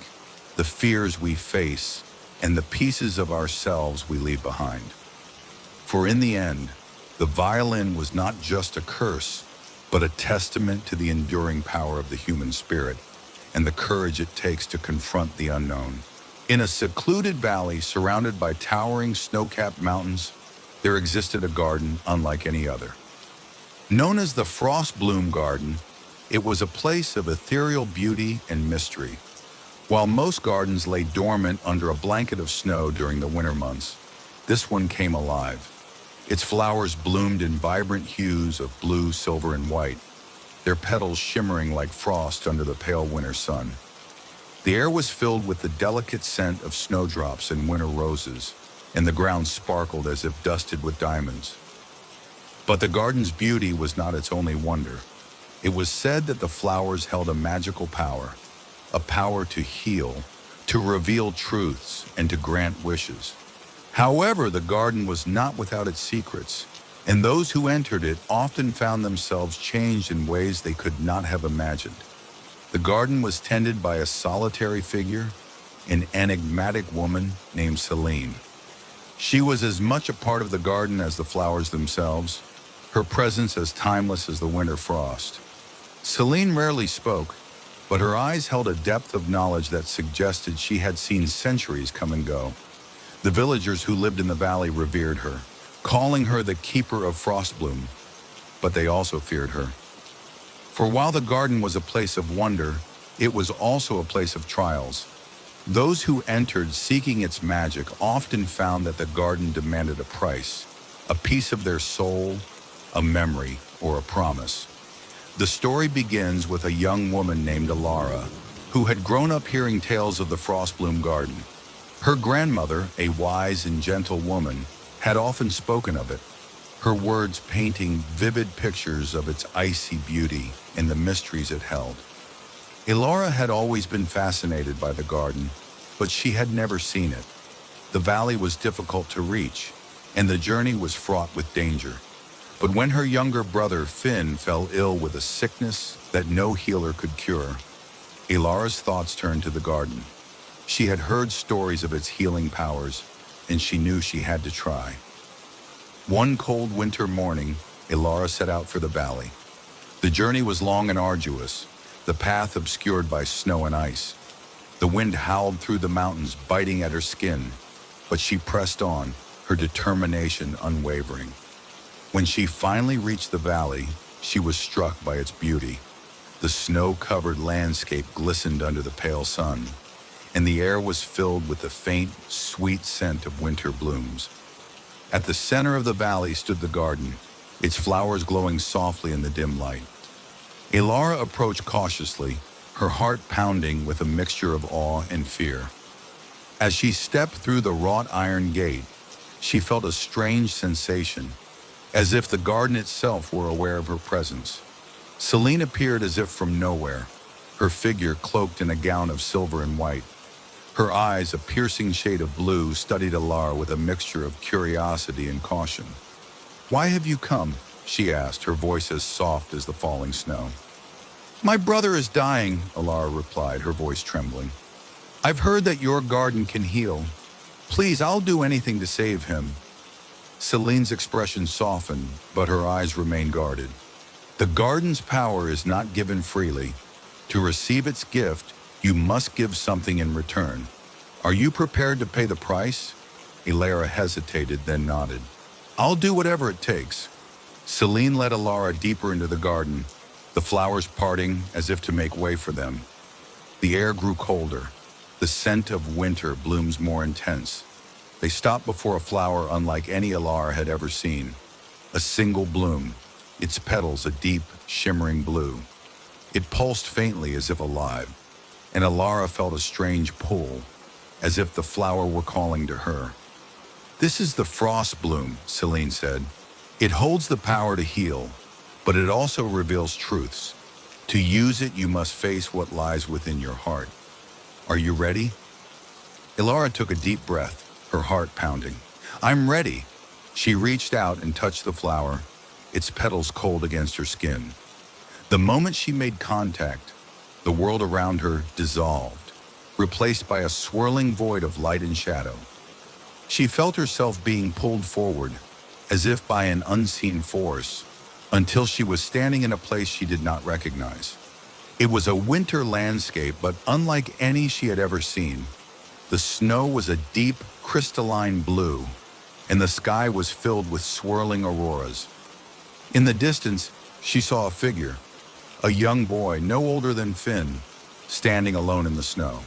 the fears we face, and the pieces of ourselves we leave behind. For in the end, the violin was not just a curse, but a testament to the enduring power of the human spirit and the courage it takes to confront the unknown. In a secluded valley surrounded by towering snow-capped mountains, there existed a garden unlike any other. Known as the Frost Bloom Garden, it was a place of ethereal beauty and mystery. While most gardens lay dormant under a blanket of snow during the winter months, this one came alive. Its flowers bloomed in vibrant hues of blue, silver, and white, their petals shimmering like frost under the pale winter sun. The air was filled with the delicate scent of snowdrops and winter roses, and the ground sparkled as if dusted with diamonds. But the garden's beauty was not its only wonder. It was said that the flowers held a magical power, a power to heal, to reveal truths, and to grant wishes. However, the garden was not without its secrets, and those who entered it often found themselves changed in ways they could not have imagined. The garden was tended by a solitary figure, an enigmatic woman named Selene. She was as much a part of the garden as the flowers themselves, her presence as timeless as the winter frost. Selene rarely spoke, but her eyes held a depth of knowledge that suggested she had seen centuries come and go. The villagers who lived in the valley revered her, calling her the keeper of Frostbloom, but they also feared her. For while the garden was a place of wonder, it was also a place of trials. Those who entered seeking its magic often found that the garden demanded a price, a piece of their soul, a memory, or a promise. The story begins with a young woman named Alara, who had grown up hearing tales of the Frostbloom Garden. Her grandmother, a wise and gentle woman, had often spoken of it, her words painting vivid pictures of its icy beauty and the mysteries it held. Alara had always been fascinated by the garden, but she had never seen it. The valley was difficult to reach, and the journey was fraught with danger. But when her younger brother Finn fell ill with a sickness that no healer could cure, Alara's thoughts turned to the garden. She had heard stories of its healing powers, and she knew she had to try. One cold winter morning, Alara set out for the valley. The journey was long and arduous, the path obscured by snow and ice. The wind howled through the mountains, biting at her skin, but she pressed on, her determination unwavering. When she finally reached the valley, she was struck by its beauty. The snow-covered landscape glistened under the pale sun, and the air was filled with the faint, sweet scent of winter blooms. At the center of the valley stood the garden, its flowers glowing softly in the dim light. Alara approached cautiously, her heart pounding with a mixture of awe and fear. As she stepped through the wrought iron gate, she felt a strange sensation, as if the garden itself were aware of her presence. Selene appeared as if from nowhere, her figure cloaked in a gown of silver and white. Her eyes, a piercing shade of blue, studied Alara with a mixture of curiosity and caution. "Why have you come?" she asked, her voice as soft as the falling snow. "My brother is dying," Alara replied, her voice trembling. "I've heard that your garden can heal. Please, I'll do anything to save him." Celine's expression softened, but her eyes remained guarded. The garden's power is not given freely. To receive its gift, you must give something in return. Are you prepared to pay the price? Elara hesitated, then nodded. I'll do whatever it takes. Celine led Elara deeper into the garden, the flowers parting as if to make way for them. The air grew colder. The scent of winter blooms more intense. They stopped before a flower unlike any Elara had ever seen. A single bloom, its petals a deep, shimmering blue. It pulsed faintly as if alive, and Elara felt a strange pull, as if the flower were calling to her. This is the frost bloom, Celine said. It holds the power to heal, but it also reveals truths. To use it, you must face what lies within your heart. Are you ready? Elara took a deep breath, her heart pounding. I'm ready. She reached out and touched the flower, its petals cold against her skin. The moment she made contact, the world around her dissolved, replaced by a swirling void of light and shadow. She felt herself being pulled forward, as if by an unseen force, until she was standing in a place she did not recognize. It was a winter landscape, but unlike any she had ever seen. The snow was a deep, crystalline blue, and the sky was filled with swirling auroras. In the distance, she saw a figure, a young boy no older than Finn, standing alone in the snow.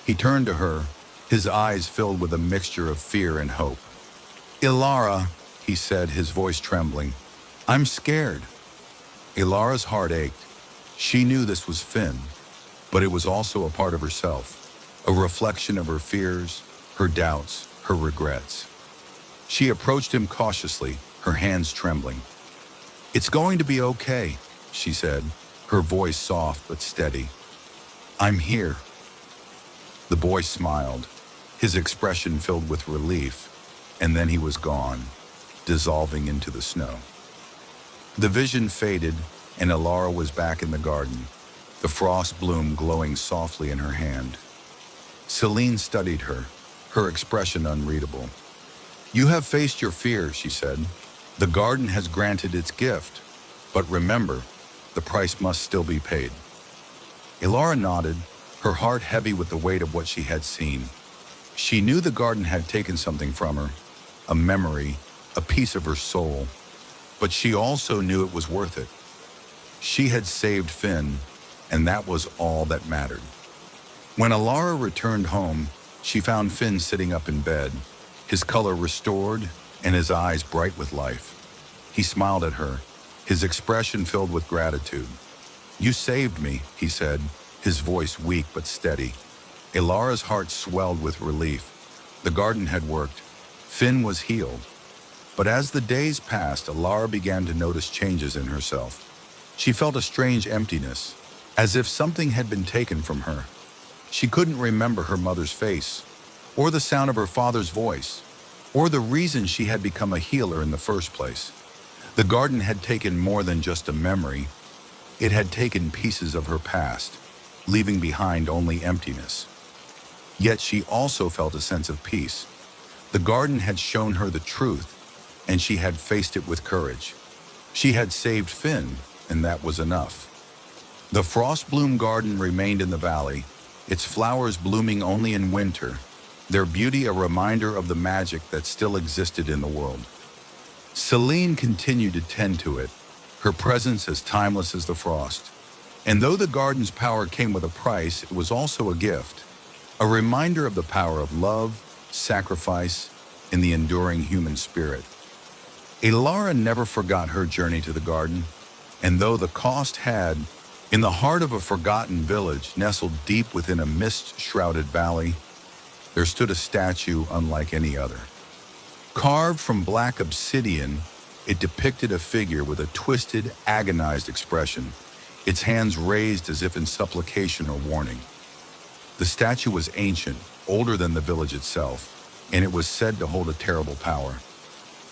He turned to her, his eyes filled with a mixture of fear and hope. Elara, he said, his voice trembling, I'm scared. Elara's heart ached. She knew this was Finn, but it was also a part of herself, a reflection of her fears, her doubts, her regrets. She approached him cautiously, her hands trembling. It's going to be okay, she said, her voice soft but steady. I'm here. The boy smiled, his expression filled with relief, and then he was gone, dissolving into the snow. The vision faded, and Elara was back in the garden, the frost bloom glowing softly in her hand. Celine studied her, her expression unreadable. You have faced your fear, she said. The garden has granted its gift, but remember, the price must still be paid. Elara nodded, her heart heavy with the weight of what she had seen. She knew the garden had taken something from her, a memory, a piece of her soul, but she also knew it was worth it. She had saved Finn, and that was all that mattered. When Elara returned home, she found Finn sitting up in bed, his color restored and his eyes bright with life. He smiled at her, his expression filled with gratitude. You saved me, he said, his voice weak but steady. Elara's heart swelled with relief. The garden had worked. Finn was healed. But as the days passed, Elara began to notice changes in herself. She felt a strange emptiness, as if something had been taken from her. She couldn't remember her mother's face, or the sound of her father's voice, or the reason she had become a healer in the first place. The garden had taken more than just a memory. It had taken pieces of her past, leaving behind only emptiness. Yet she also felt a sense of peace. The garden had shown her the truth, and she had faced it with courage. She had saved Finn, and that was enough. The frost bloom garden remained in the valley, its flowers blooming only in winter, their beauty a reminder of the magic that still existed in the world. Celine continued to tend to it, her presence as timeless as the frost. And though the garden's power came with a price, it was also a gift, a reminder of the power of love, sacrifice, and the enduring human spirit. Elara never forgot her journey to the garden, and though the cost had, in the heart of a forgotten village nestled deep within a mist-shrouded valley, there stood a statue unlike any other. Carved from black obsidian, it depicted a figure with a twisted, agonized expression, its hands raised as if in supplication or warning. The statue was ancient, older than the village itself, and it was said to hold a terrible power.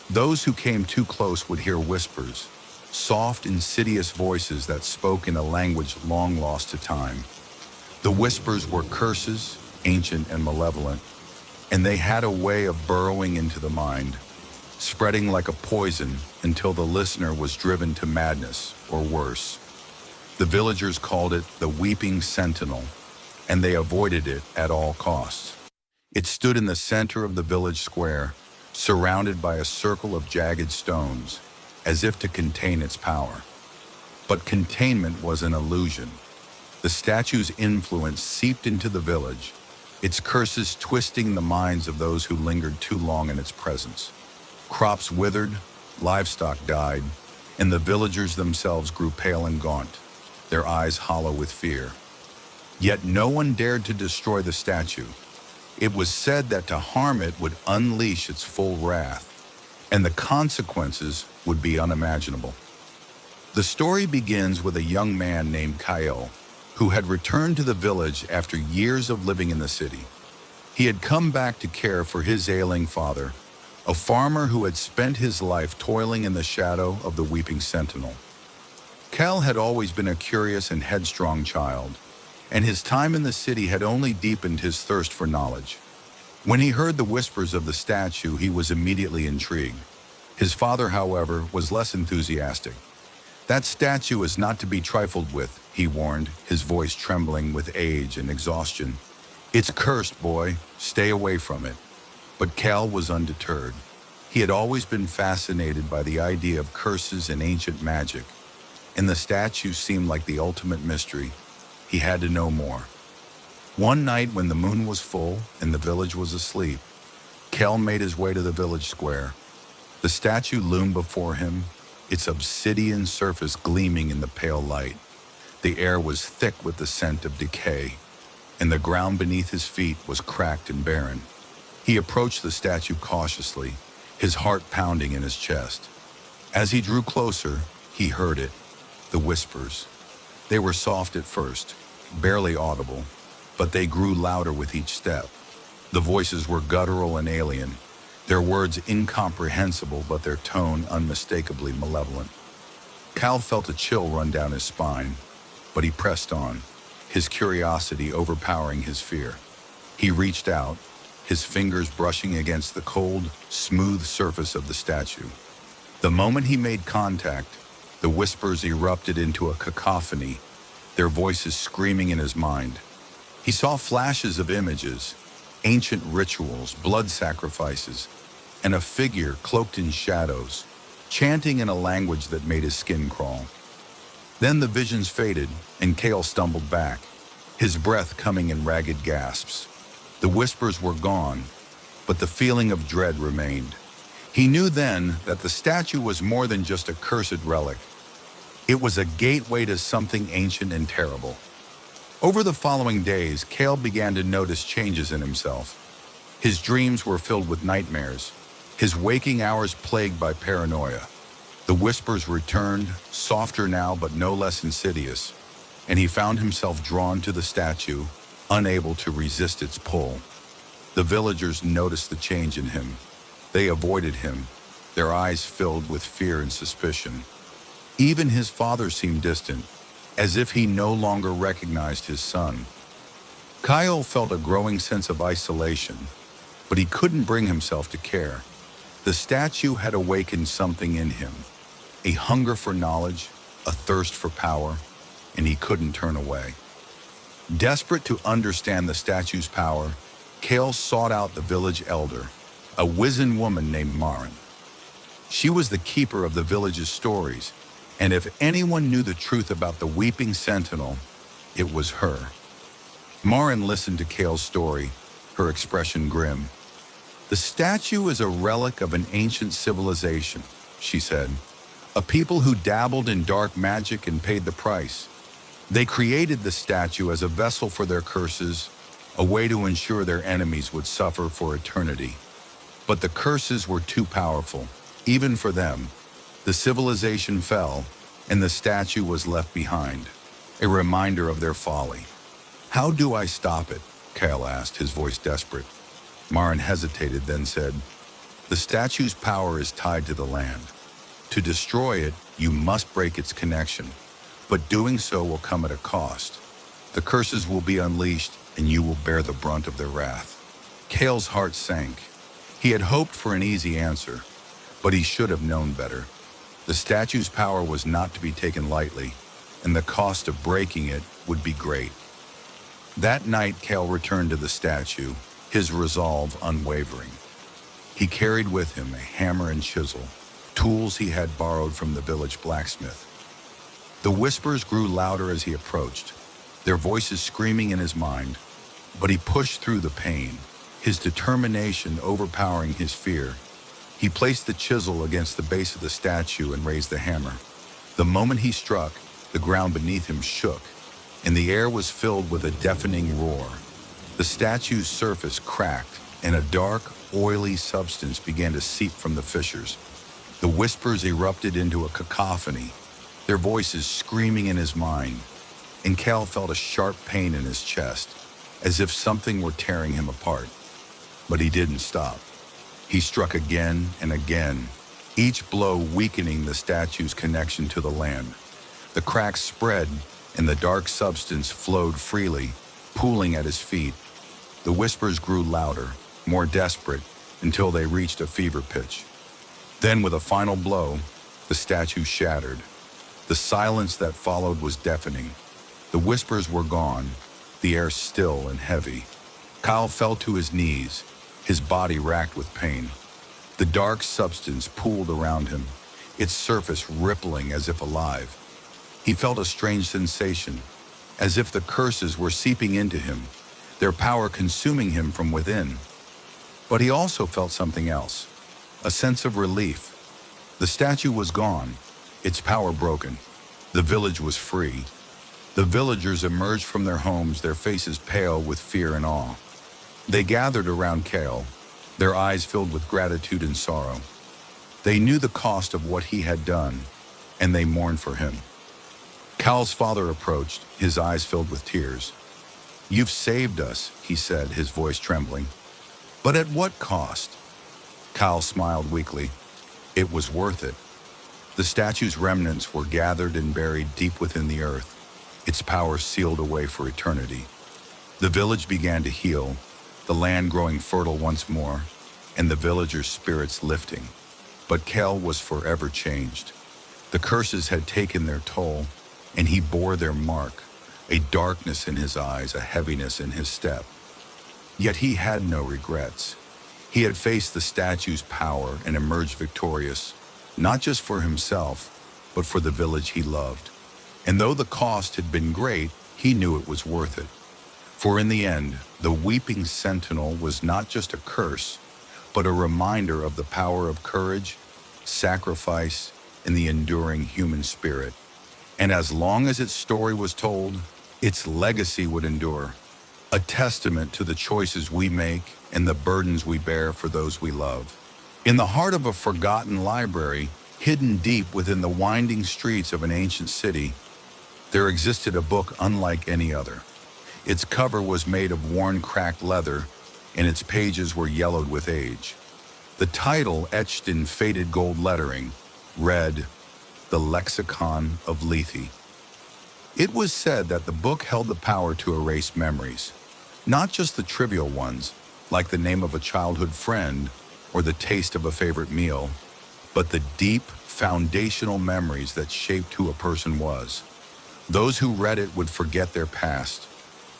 Those who came too close would hear whispers, soft, insidious voices that spoke in a language long lost to time. The whispers were curses, ancient and malevolent, and they had a way of burrowing into the mind. spreading like a poison until the listener was driven to madness or worse. The villagers called it the Weeping Sentinel, and they avoided it at all costs. It stood in the center of the village square, surrounded by a circle of jagged stones, as if to contain its power. But containment was an illusion. The statue's influence seeped into the village, its curses twisting the minds of those who lingered too long in its presence. Crops withered, livestock died, and the villagers themselves grew pale and gaunt, their eyes hollow with fear. Yet no one dared to destroy the statue. It was said that to harm it would unleash its full wrath, and the consequences would be unimaginable. The story begins with a young man named Kyle, who had returned to the village after years of living in the city. He had come back to care for his ailing father, a farmer who had spent his life toiling in the shadow of the Weeping Sentinel. Cal had always been a curious and headstrong child, and his time in the city had only deepened his thirst for knowledge. When he heard the whispers of the statue, he was immediately intrigued. His father, however, was less enthusiastic. "That statue is not to be trifled with," he warned, his voice trembling with age and exhaustion. "It's cursed, boy. Stay away from it." But Cal was undeterred. He had always been fascinated by the idea of curses and ancient magic, and the statue seemed like the ultimate mystery. He had to know more. One night when the moon was full and the village was asleep, Cal made his way to the village square. The statue loomed before him, its obsidian surface gleaming in the pale light. The air was thick with the scent of decay, and the ground beneath his feet was cracked and barren. He approached the statue cautiously, his heart pounding in his chest. As he drew closer, he heard it, the whispers. They were soft at first, barely audible, but they grew louder with each step. The voices were guttural and alien, their words incomprehensible but their tone unmistakably malevolent. Cal felt a chill run down his spine, but he pressed on, his curiosity overpowering his fear. He reached out, his fingers brushing against the cold, smooth surface of the statue. The moment he made contact, the whispers erupted into a cacophony, their voices screaming in his mind. He saw flashes of images, ancient rituals, blood sacrifices, and a figure cloaked in shadows, chanting in a language that made his skin crawl. Then the visions faded, and Cale stumbled back, his breath coming in ragged gasps. The whispers were gone, but the feeling of dread remained. He knew then that the statue was more than just a cursed relic. It was a gateway to something ancient and terrible. Over the following days, Cale began to notice changes in himself. His dreams were filled with nightmares, his waking hours plagued by paranoia. The whispers returned, softer now but no less insidious, and he found himself drawn to the statue, unable to resist its pull. The villagers noticed the change in him. They avoided him, their eyes filled with fear and suspicion. Even his father seemed distant, as if he no longer recognized his son. Kyle felt a growing sense of isolation, but he couldn't bring himself to care. The statue had awakened something in him, a hunger for knowledge, a thirst for power, and he couldn't turn away. Desperate to understand the statue's power, Cale sought out the village elder, a wizened woman named Marin. She was the keeper of the village's stories, and if anyone knew the truth about the Weeping Sentinel, it was her. Marin listened to Cale's story, her expression grim. "The statue is a relic of an ancient civilization," she said. "A people who dabbled in dark magic and paid the price. They created the statue as a vessel for their curses, a way to ensure their enemies would suffer for eternity. But the curses were too powerful, even for them. The civilization fell, and the statue was left behind, a reminder of their folly." "How do I stop it?" Cale asked, his voice desperate. Marin hesitated, then said, "The statue's power is tied to the land. To destroy it, you must break its connection, but doing so will come at a cost. The curses will be unleashed, and you will bear the brunt of their wrath." Cale's heart sank. He had hoped for an easy answer, But he should have known better. The statue's power was not to be taken lightly, and the cost of breaking it would be great. That night, Cale returned to the statue, his resolve unwavering. He carried with him a hammer and chisel, tools he had borrowed from the village blacksmith. The whispers grew louder as he approached, their voices screaming in his mind, but he pushed through the pain, his determination overpowering his fear. He placed the chisel against the base of the statue and raised the hammer. The moment he struck, the ground beneath him shook, and the air was filled with a deafening roar. The statue's surface cracked, and a dark, oily substance began to seep from the fissures. The whispers erupted into a cacophony, their voices screaming in his mind, and Cal felt a sharp pain in his chest, as if something were tearing him apart. But he didn't stop. He struck again and again, each blow weakening the statue's connection to the land. The cracks spread, and the dark substance flowed freely, pooling at his feet. The whispers grew louder, more desperate, until they reached a fever pitch. Then, with a final blow, the statue shattered. The silence that followed was deafening. The whispers were gone, the air still and heavy. Kyle fell to his knees, his body racked with pain. The dark substance pooled around him, its surface rippling as if alive. He felt a strange sensation, as if the curses were seeping into him, their power consuming him from within. But he also felt something else, a sense of relief. The statue was gone, its power broken. The village was free. The villagers emerged from their homes, their faces pale with fear and awe. They gathered around Cale, their eyes filled with gratitude and sorrow. They knew the cost of what he had done, and they mourned for him. Cal's father approached, his eyes filled with tears. "You've saved us," he said, his voice trembling. "But at what cost?" Cal smiled weakly. "It was worth it." The statue's remnants were gathered and buried deep within the earth, its power sealed away for eternity. The village began to heal, the land growing fertile once more, and the villagers' spirits lifting. But Cal was forever changed. The curses had taken their toll, and he bore their mark, a darkness in his eyes, a heaviness in his step. Yet he had no regrets. He had faced the statue's power and emerged victorious, not just for himself, but for the village he loved. And though the cost had been great, he knew it was worth it. For in the end, the weeping sentinel was not just a curse, but a reminder of the power of courage, sacrifice, and the enduring human spirit. And as long as its story was told, its legacy would endure, a testament to the choices we make and the burdens we bear for those we love. In the heart of a forgotten library, hidden deep within the winding streets of an ancient city, there existed a book unlike any other. Its cover was made of worn, cracked leather, and its pages were yellowed with age. The title, etched in faded gold lettering, read, "The Lexicon of Lethe." It was said that the book held the power to erase memories, not just the trivial ones, like the name of a childhood friend or the taste of a favorite meal, but the deep, foundational memories that shaped who a person was. Those who read it would forget their past,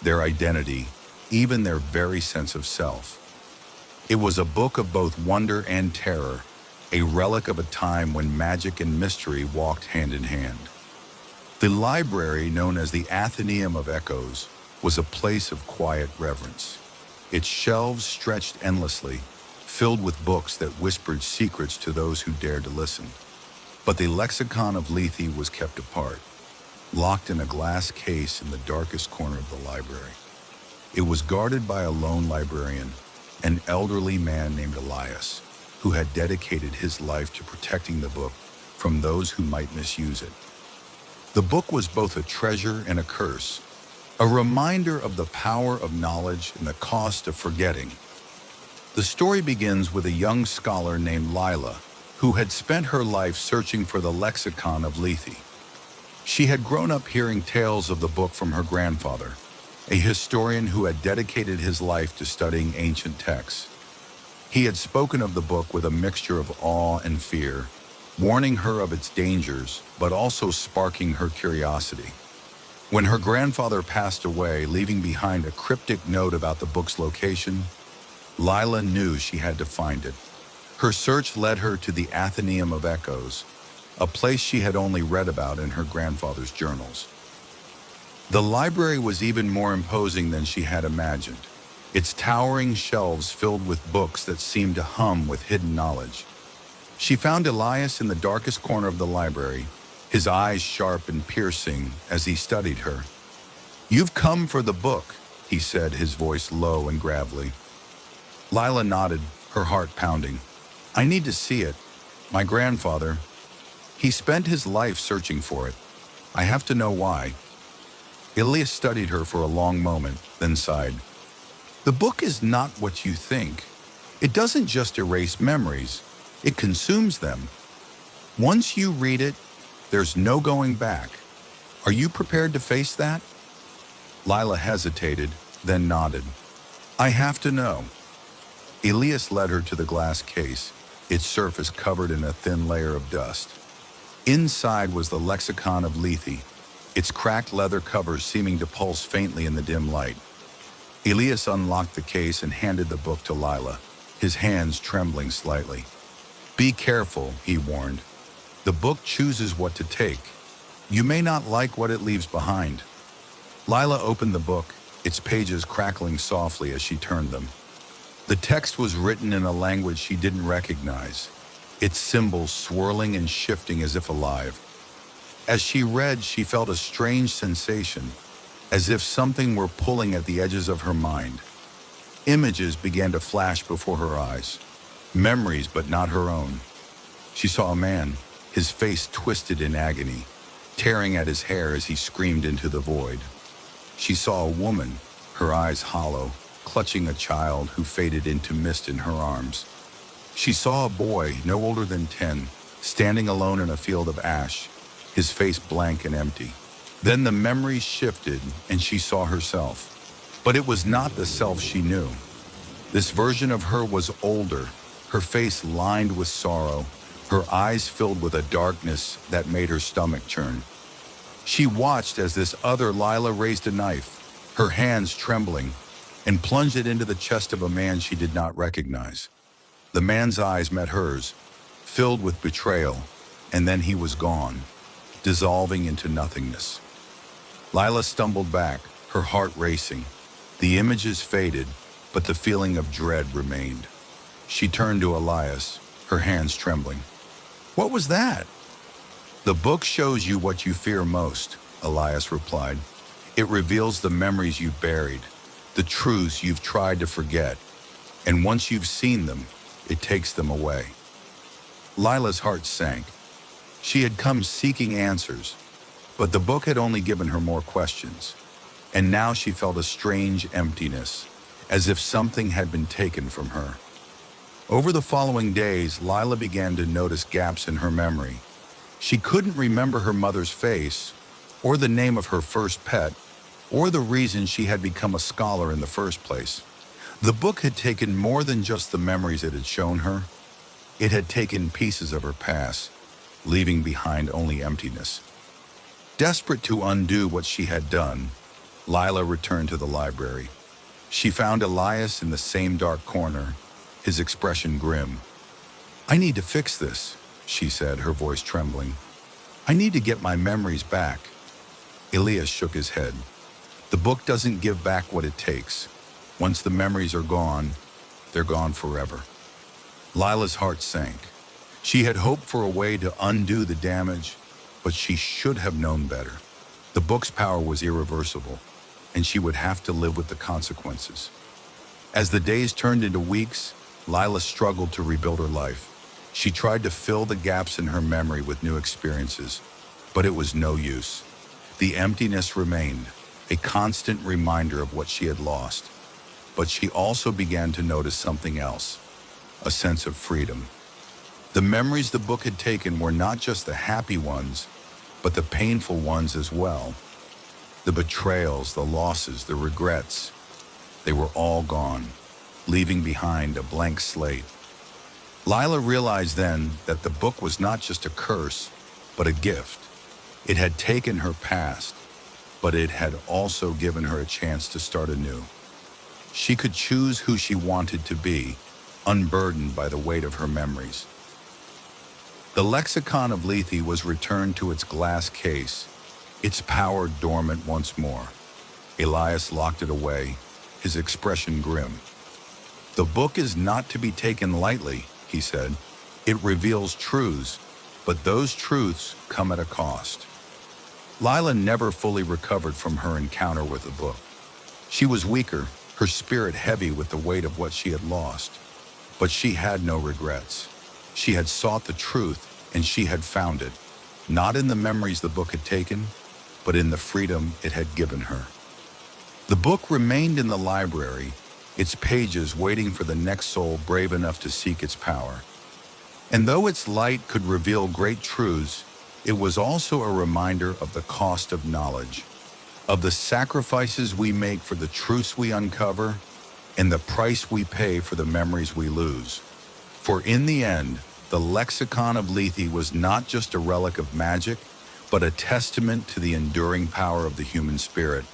their identity, even their very sense of self. It was a book of both wonder and terror, a relic of a time when magic and mystery walked hand in hand. The library, known as the Athenaeum of Echoes, was a place of quiet reverence. Its shelves stretched endlessly, filled with books that whispered secrets to those who dared to listen. But the Lexicon of Lethe was kept apart, locked in a glass case in the darkest corner of the library. It was guarded by a lone librarian, an elderly man named Elias, who had dedicated his life to protecting the book from those who might misuse it. The book was both a treasure and a curse, a reminder of the power of knowledge and the cost of forgetting. The story begins with a young scholar named Lila, who had spent her life searching for the Lexicon of Lethe. She had grown up hearing tales of the book from her grandfather, a historian who had dedicated his life to studying ancient texts. He had spoken of the book with a mixture of awe and fear, warning her of its dangers, but also sparking her curiosity. When her grandfather passed away, leaving behind a cryptic note about the book's location, Lila knew she had to find it. Her search led her to the Athenaeum of Echoes, a place she had only read about in her grandfather's journals. The library was even more imposing than she had imagined, its towering shelves filled with books that seemed to hum with hidden knowledge. She found Elias in the darkest corner of the library, his eyes sharp and piercing as he studied her. "You've come for the book," he said, his voice low and gravelly. Lila nodded, her heart pounding. "I need to see it. My grandfather, he spent his life searching for it. I have to know why." Elias studied her for a long moment, then sighed. "The book is not what you think. It doesn't just erase memories, it consumes them. Once you read it, there's no going back. Are you prepared to face that?" Lila hesitated, then nodded. "I have to know." Elias led her to the glass case, its surface covered in a thin layer of dust. Inside was the lexicon of Lethe, its cracked leather covers seeming to pulse faintly in the dim light. Elias unlocked the case and handed the book to Lila, his hands trembling slightly. "Be careful," he warned. "The book chooses what to take. You may not like what it leaves behind." Lila opened the book, its pages crackling softly as she turned them. The text was written in a language she didn't recognize, its symbols swirling and shifting as if alive. As she read, she felt a strange sensation, as if something were pulling at the edges of her mind. Images began to flash before her eyes, memories but not her own. She saw a man, his face twisted in agony, tearing at his hair as he screamed into the void. She saw a woman, her eyes hollow, clutching a child who faded into mist in her arms. She saw a boy, no older than 10, standing alone in a field of ash, his face blank and empty. Then the memories shifted and she saw herself. But it was not the self she knew. This version of her was older, her face lined with sorrow, her eyes filled with a darkness that made her stomach churn. She watched as this other Lila raised a knife, her hands trembling, and plunged it into the chest of a man she did not recognize. The man's eyes met hers, filled with betrayal, and then he was gone, dissolving into nothingness. Lila stumbled back, her heart racing. The images faded, but the feeling of dread remained. She turned to Elias, her hands trembling. "What was that?" "The book shows you what you fear most," Elias replied. "It reveals the memories you've buried, the truths you've tried to forget, and once you've seen them, it takes them away." Lila's heart sank. She had come seeking answers, but the book had only given her more questions, and now she felt a strange emptiness, as if something had been taken from her. Over the following days, Lila began to notice gaps in her memory. She couldn't remember her mother's face, or the name of her first pet, or the reason she had become a scholar in the first place. The book had taken more than just the memories it had shown her. It had taken pieces of her past, leaving behind only emptiness. Desperate to undo what she had done, Lila returned to the library. She found Elias in the same dark corner, his expression grim. "I need to fix this," she said, her voice trembling. "I need to get my memories back." Elias shook his head. "The book doesn't give back what it takes. Once the memories are gone, they're gone forever." Lila's heart sank. She had hoped for a way to undo the damage, but she should have known better. The book's power was irreversible, and she would have to live with the consequences. As the days turned into weeks, Lila struggled to rebuild her life. She tried to fill the gaps in her memory with new experiences, but it was no use. The emptiness remained, a constant reminder of what she had lost. But she also began to notice something else, a sense of freedom. The memories the book had taken were not just the happy ones, but the painful ones as well. The betrayals, the losses, the regrets, they were all gone. leaving behind a blank slate. Lila realized then that the book was not just a curse, but a gift. It had taken her past, but it had also given her a chance to start anew. She could choose who she wanted to be, unburdened by the weight of her memories. The lexicon of Lethe was returned to its glass case, its power dormant once more. Elias locked it away, his expression grim. "The book is not to be taken lightly," he said. "It reveals truths, but those truths come at a cost." Lila never fully recovered from her encounter with the book. She was weaker, her spirit heavy with the weight of what she had lost. But she had no regrets. She had sought the truth, and she had found it, not in the memories the book had taken, but in the freedom it had given her. The book remained in the library, its pages waiting for the next soul brave enough to seek its power. And though its light could reveal great truths, it was also a reminder of the cost of knowledge, of the sacrifices we make for the truths we uncover, and the price we pay for the memories we lose. For in the end, the lexicon of Lethe was not just a relic of magic, but a testament to the enduring power of the human spirit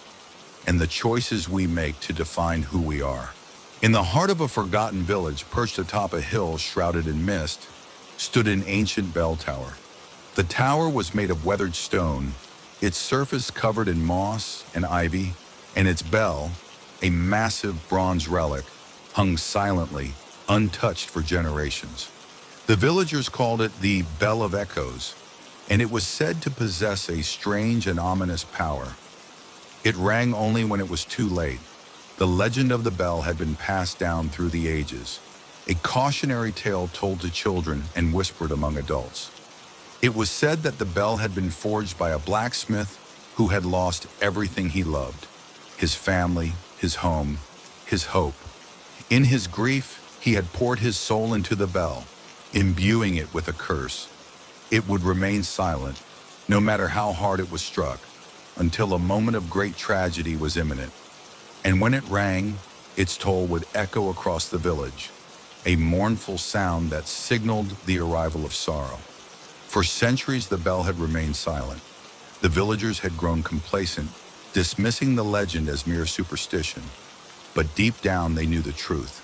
and the choices we make to define who we are. In the heart of a forgotten village, perched atop a hill shrouded in mist, stood an ancient bell tower. The tower was made of weathered stone, its surface covered in moss and ivy, and its bell, a massive bronze relic, hung silently, untouched for generations. The villagers called it the Bell of Echoes, and it was said to possess a strange and ominous power. It rang only when it was too late. The legend of the bell had been passed down through the ages, a cautionary tale told to children and whispered among adults. It was said that the bell had been forged by a blacksmith who had lost everything he loved: his family, his home, his hope. In his grief, he had poured his soul into the bell, imbuing it with a curse. It would remain silent, no matter how hard it was struck, until a moment of great tragedy was imminent. And when it rang, its toll would echo across the village, a mournful sound that signaled the arrival of sorrow. For centuries, the bell had remained silent. The villagers had grown complacent, dismissing the legend as mere superstition. But deep down, they knew the truth.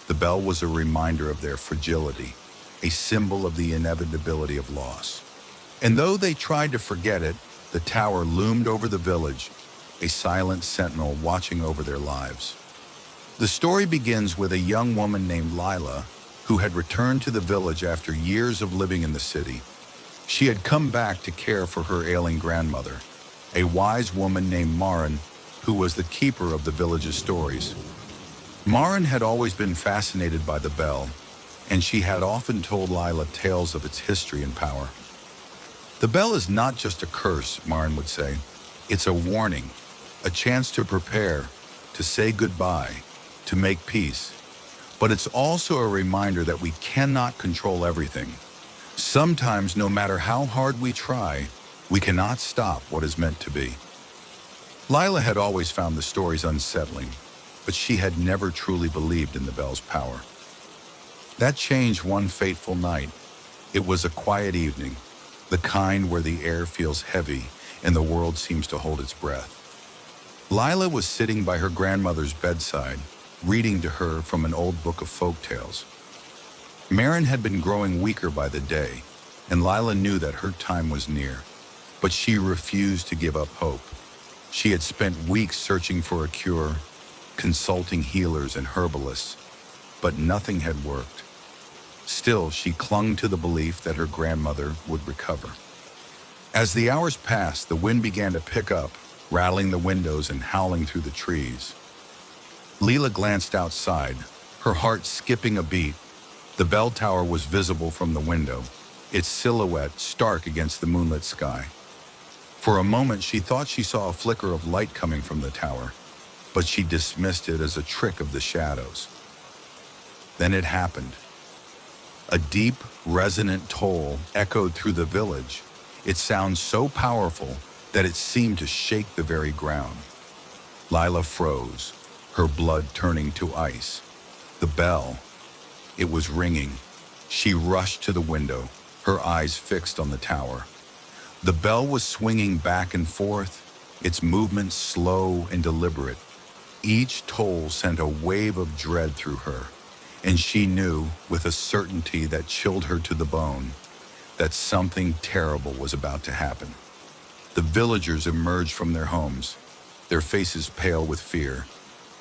The bell was a reminder of their fragility, a symbol of the inevitability of loss. And though they tried to forget it, the tower loomed over the village, a silent sentinel watching over their lives. The story begins with a young woman named Lila, who had returned to the village after years of living in the city. She had come back to care for her ailing grandmother, a wise woman named Marin, who was the keeper of the village's stories. Marin had always been fascinated by the bell, and she had often told Lila tales of its history and power. "The bell is not just a curse," Marin would say. "It's a warning, a chance to prepare, to say goodbye, to make peace. But it's also a reminder that we cannot control everything. Sometimes, no matter how hard we try, we cannot stop what is meant to be." Lila had always found the stories unsettling, but she had never truly believed in the bell's power. That changed one fateful night. It was a quiet evening, the kind where the air feels heavy and the world seems to hold its breath. Lila was sitting by her grandmother's bedside, reading to her from an old book of folk tales. Marin had been growing weaker by the day, and Lila knew that her time was near, but she refused to give up hope. She had spent weeks searching for a cure, consulting healers and herbalists, but nothing had worked. Still, she clung to the belief that her grandmother would recover. As the hours passed, the wind began to pick up, rattling the windows and howling through the trees. Lila glanced outside, her heart skipping a beat. The bell tower was visible from the window, its silhouette stark against the moonlit sky. For a moment, she thought she saw a flicker of light coming from the tower, but she dismissed it as a trick of the shadows. Then it happened. A deep, resonant toll echoed through the village, its sound so powerful that it seemed to shake the very ground. Lila froze, her blood turning to ice. The bell. It was ringing. She rushed to the window, her eyes fixed on the tower. The bell was swinging back and forth, its movements slow and deliberate. Each toll sent a wave of dread through her, and she knew, with a certainty that chilled her to the bone, that something terrible was about to happen. The villagers emerged from their homes, their faces pale with fear.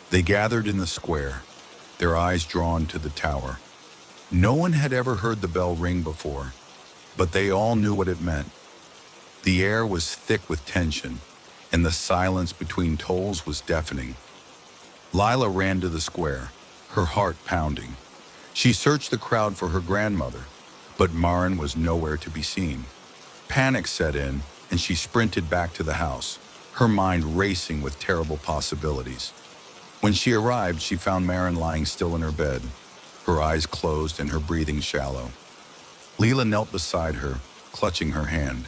They gathered in the square, their eyes drawn to the tower. No one had ever heard the bell ring before, but they all knew what it meant. The air was thick with tension, and the silence between tolls was deafening. Lila ran to the square, her heart pounding. She searched the crowd for her grandmother, but Marin was nowhere to be seen. Panic set in, and she sprinted back to the house, her mind racing with terrible possibilities. When she arrived, she found Marin lying still in her bed, her eyes closed and her breathing shallow. Lila knelt beside her, clutching her hand.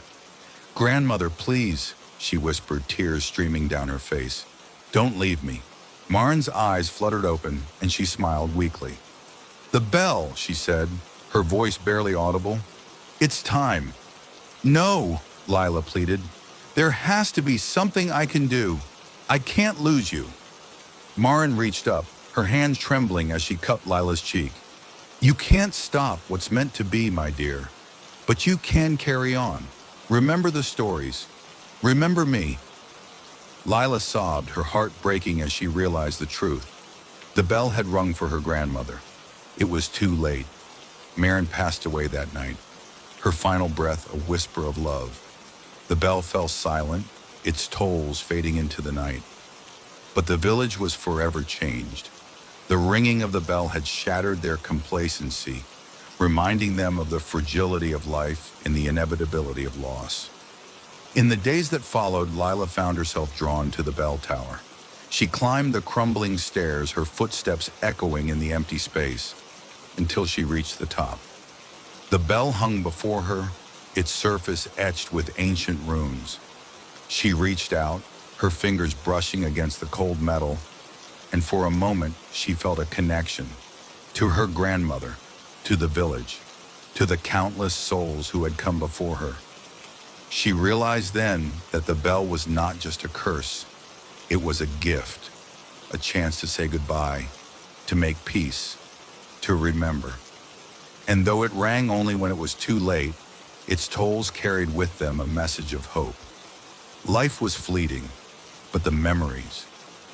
"Grandmother, please," she whispered, tears streaming down her face. "Don't leave me." Marin's eyes fluttered open, and she smiled weakly. "The bell," she said, her voice barely audible. "It's time." "No," Lila pleaded. "There has to be something I can do. I can't lose you." Marin reached up, her hands trembling as she cupped Lila's cheek. "You can't stop what's meant to be, my dear. But you can carry on. Remember the stories. Remember me." Lila sobbed, her heart breaking as she realized the truth. The bell had rung for her grandmother. It was too late. Marin passed away that night, her final breath a whisper of love. The bell fell silent, its tolls fading into the night. But the village was forever changed. The ringing of the bell had shattered their complacency, reminding them of the fragility of life and the inevitability of loss. In the days that followed, Lila found herself drawn to the bell tower. She climbed the crumbling stairs, her footsteps echoing in the empty space, until she reached the top. The bell hung before her, its surface etched with ancient runes. She reached out, her fingers brushing against the cold metal, and for a moment she felt a connection to her grandmother, to the village, to the countless souls who had come before her. She realized then that the bell was not just a curse, it was a gift, a chance to say goodbye, to make peace, to remember. And though it rang only when it was too late, its tolls carried with them a message of hope. Life was fleeting, but the memories,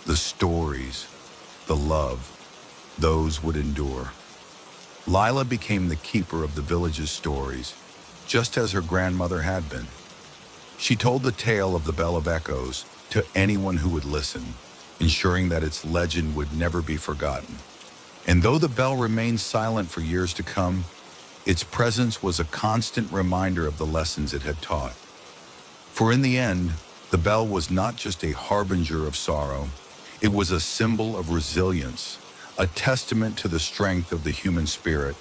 the stories, the love, those would endure. Lila became the keeper of the village's stories, just as her grandmother had been. She told the tale of the Bell of Echoes to anyone who would listen, ensuring that its legend would never be forgotten. And though the bell remained silent for years to come, its presence was a constant reminder of the lessons it had taught. For in the end, the bell was not just a harbinger of sorrow, it was a symbol of resilience, a testament to the strength of the human spirit.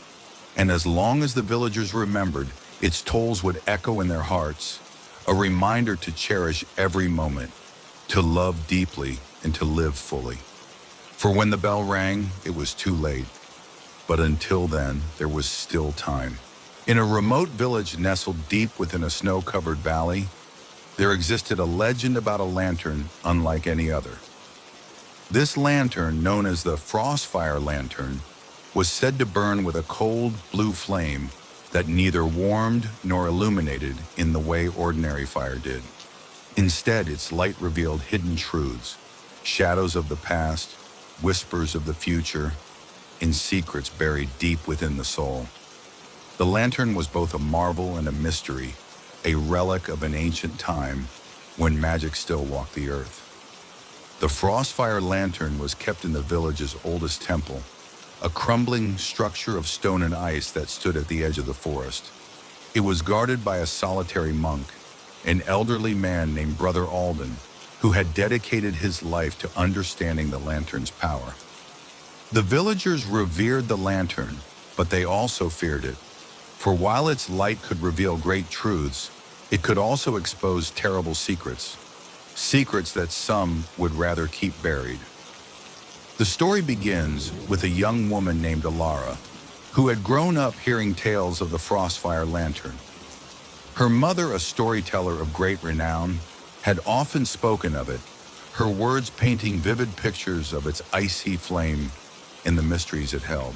And as long as the villagers remembered, its tolls would echo in their hearts, a reminder to cherish every moment, to love deeply and to live fully. For when the bell rang, it was too late. But until then, there was still time. In a remote village nestled deep within a snow-covered valley, there existed a legend about a lantern unlike any other. This lantern, known as the Frostfire Lantern, was said to burn with a cold blue flame that neither warmed nor illuminated in the way ordinary fire did. Instead, its light revealed hidden truths, shadows of the past, whispers of the future, and secrets buried deep within the soul. The lantern was both a marvel and a mystery, a relic of an ancient time when magic still walked the earth. The Frostfire Lantern was kept in the village's oldest temple, a crumbling structure of stone and ice that stood at the edge of the forest. It was guarded by a solitary monk, an elderly man named Brother Alden, who had dedicated his life to understanding the lantern's power. The villagers revered the lantern, but they also feared it. For while its light could reveal great truths, it could also expose terrible secrets, secrets that some would rather keep buried. The story begins with a young woman named Alara, who had grown up hearing tales of the Frostfire Lantern. Her mother, a storyteller of great renown, had often spoken of it, her words painting vivid pictures of its icy flame and the mysteries it held.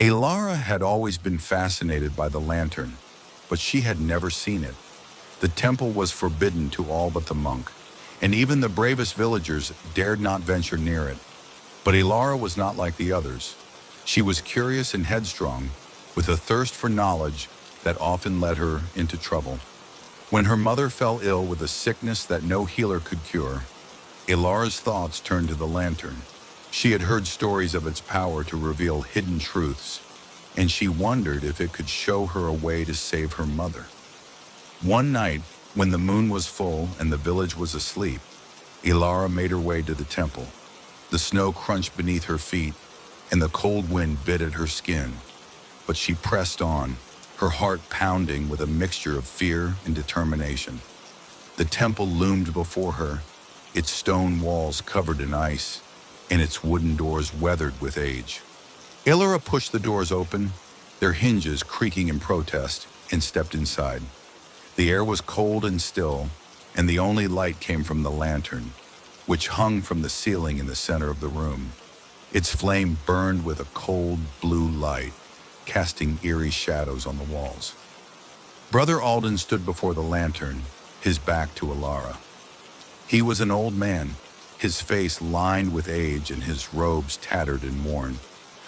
Alara had always been fascinated by the lantern, but she had never seen it. The temple was forbidden to all but the monk, and even the bravest villagers dared not venture near it. But Alara was not like the others. She was curious and headstrong, with a thirst for knowledge that often led her into trouble. When her mother fell ill with a sickness that no healer could cure, Alara's thoughts turned to the lantern. She had heard stories of its power to reveal hidden truths, and she wondered if it could show her a way to save her mother. One night, when the moon was full and the village was asleep, Alara made her way to the temple. The snow crunched beneath her feet, and the cold wind bit at her skin. But she pressed on, her heart pounding with a mixture of fear and determination. The temple loomed before her, its stone walls covered in ice, and its wooden doors weathered with age. Alara pushed the doors open, their hinges creaking in protest, and stepped inside. The air was cold and still, and the only light came from the lantern, which hung from the ceiling in the center of the room. Its flame burned with a cold blue light, casting eerie shadows on the walls. Brother Alden stood before the lantern, his back to Alara. He was an old man, his face lined with age and his robes tattered and worn.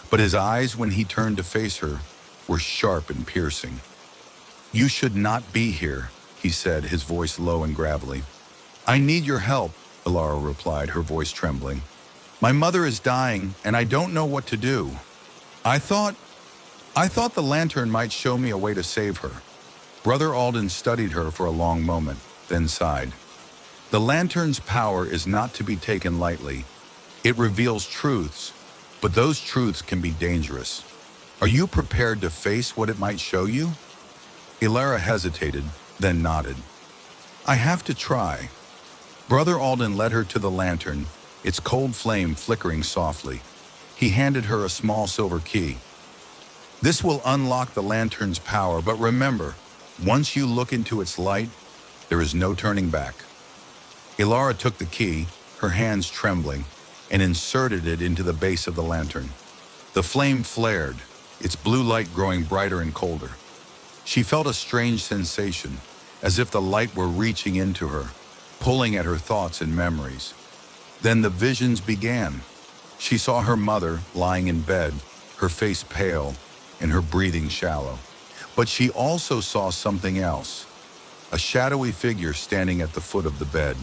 But his eyes, when he turned to face her, were sharp and piercing. "You should not be here," he said, his voice low and gravelly. "I need your help," Alara replied, her voice trembling. "My mother is dying, and I don't know what to do. I thought the lantern might show me a way to save her." Brother Alden studied her for a long moment, then sighed. "The lantern's power is not to be taken lightly. It reveals truths, but those truths can be dangerous. Are you prepared to face what it might show you?" Alara hesitated, then nodded. "I have to try." Brother Alden led her to the lantern, its cold flame flickering softly. He handed her a small silver key. "This will unlock the lantern's power, but remember, once you look into its light, there is no turning back." Alara took the key, her hands trembling, and inserted it into the base of the lantern. The flame flared, its blue light growing brighter and colder. She felt a strange sensation, as if the light were reaching into her, pulling at her thoughts and memories. Then the visions began. She saw her mother lying in bed, her face pale and her breathing shallow. But she also saw something else, a shadowy figure standing at the foot of the bed,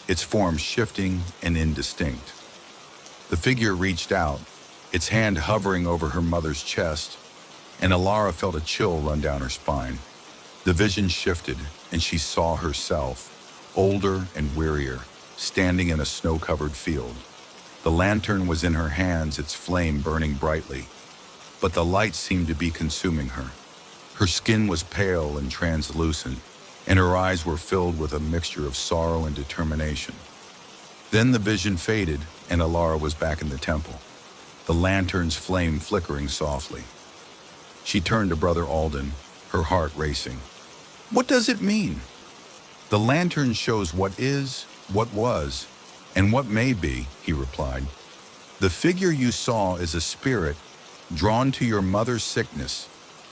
its form shifting and indistinct. The figure reached out, its hand hovering over her mother's chest, and Alara felt a chill run down her spine. The vision shifted, and she saw herself, older and wearier, standing in a snow-covered field. The lantern was in her hands, its flame burning brightly, but the light seemed to be consuming her. Her skin was pale and translucent, and her eyes were filled with a mixture of sorrow and determination. Then the vision faded, and Alara was back in the temple, the lantern's flame flickering softly. She turned to Brother Alden, her heart racing. "What does it mean?" "The lantern shows what is, what was, and what may be," he replied. "The figure you saw is a spirit drawn to your mother's sickness.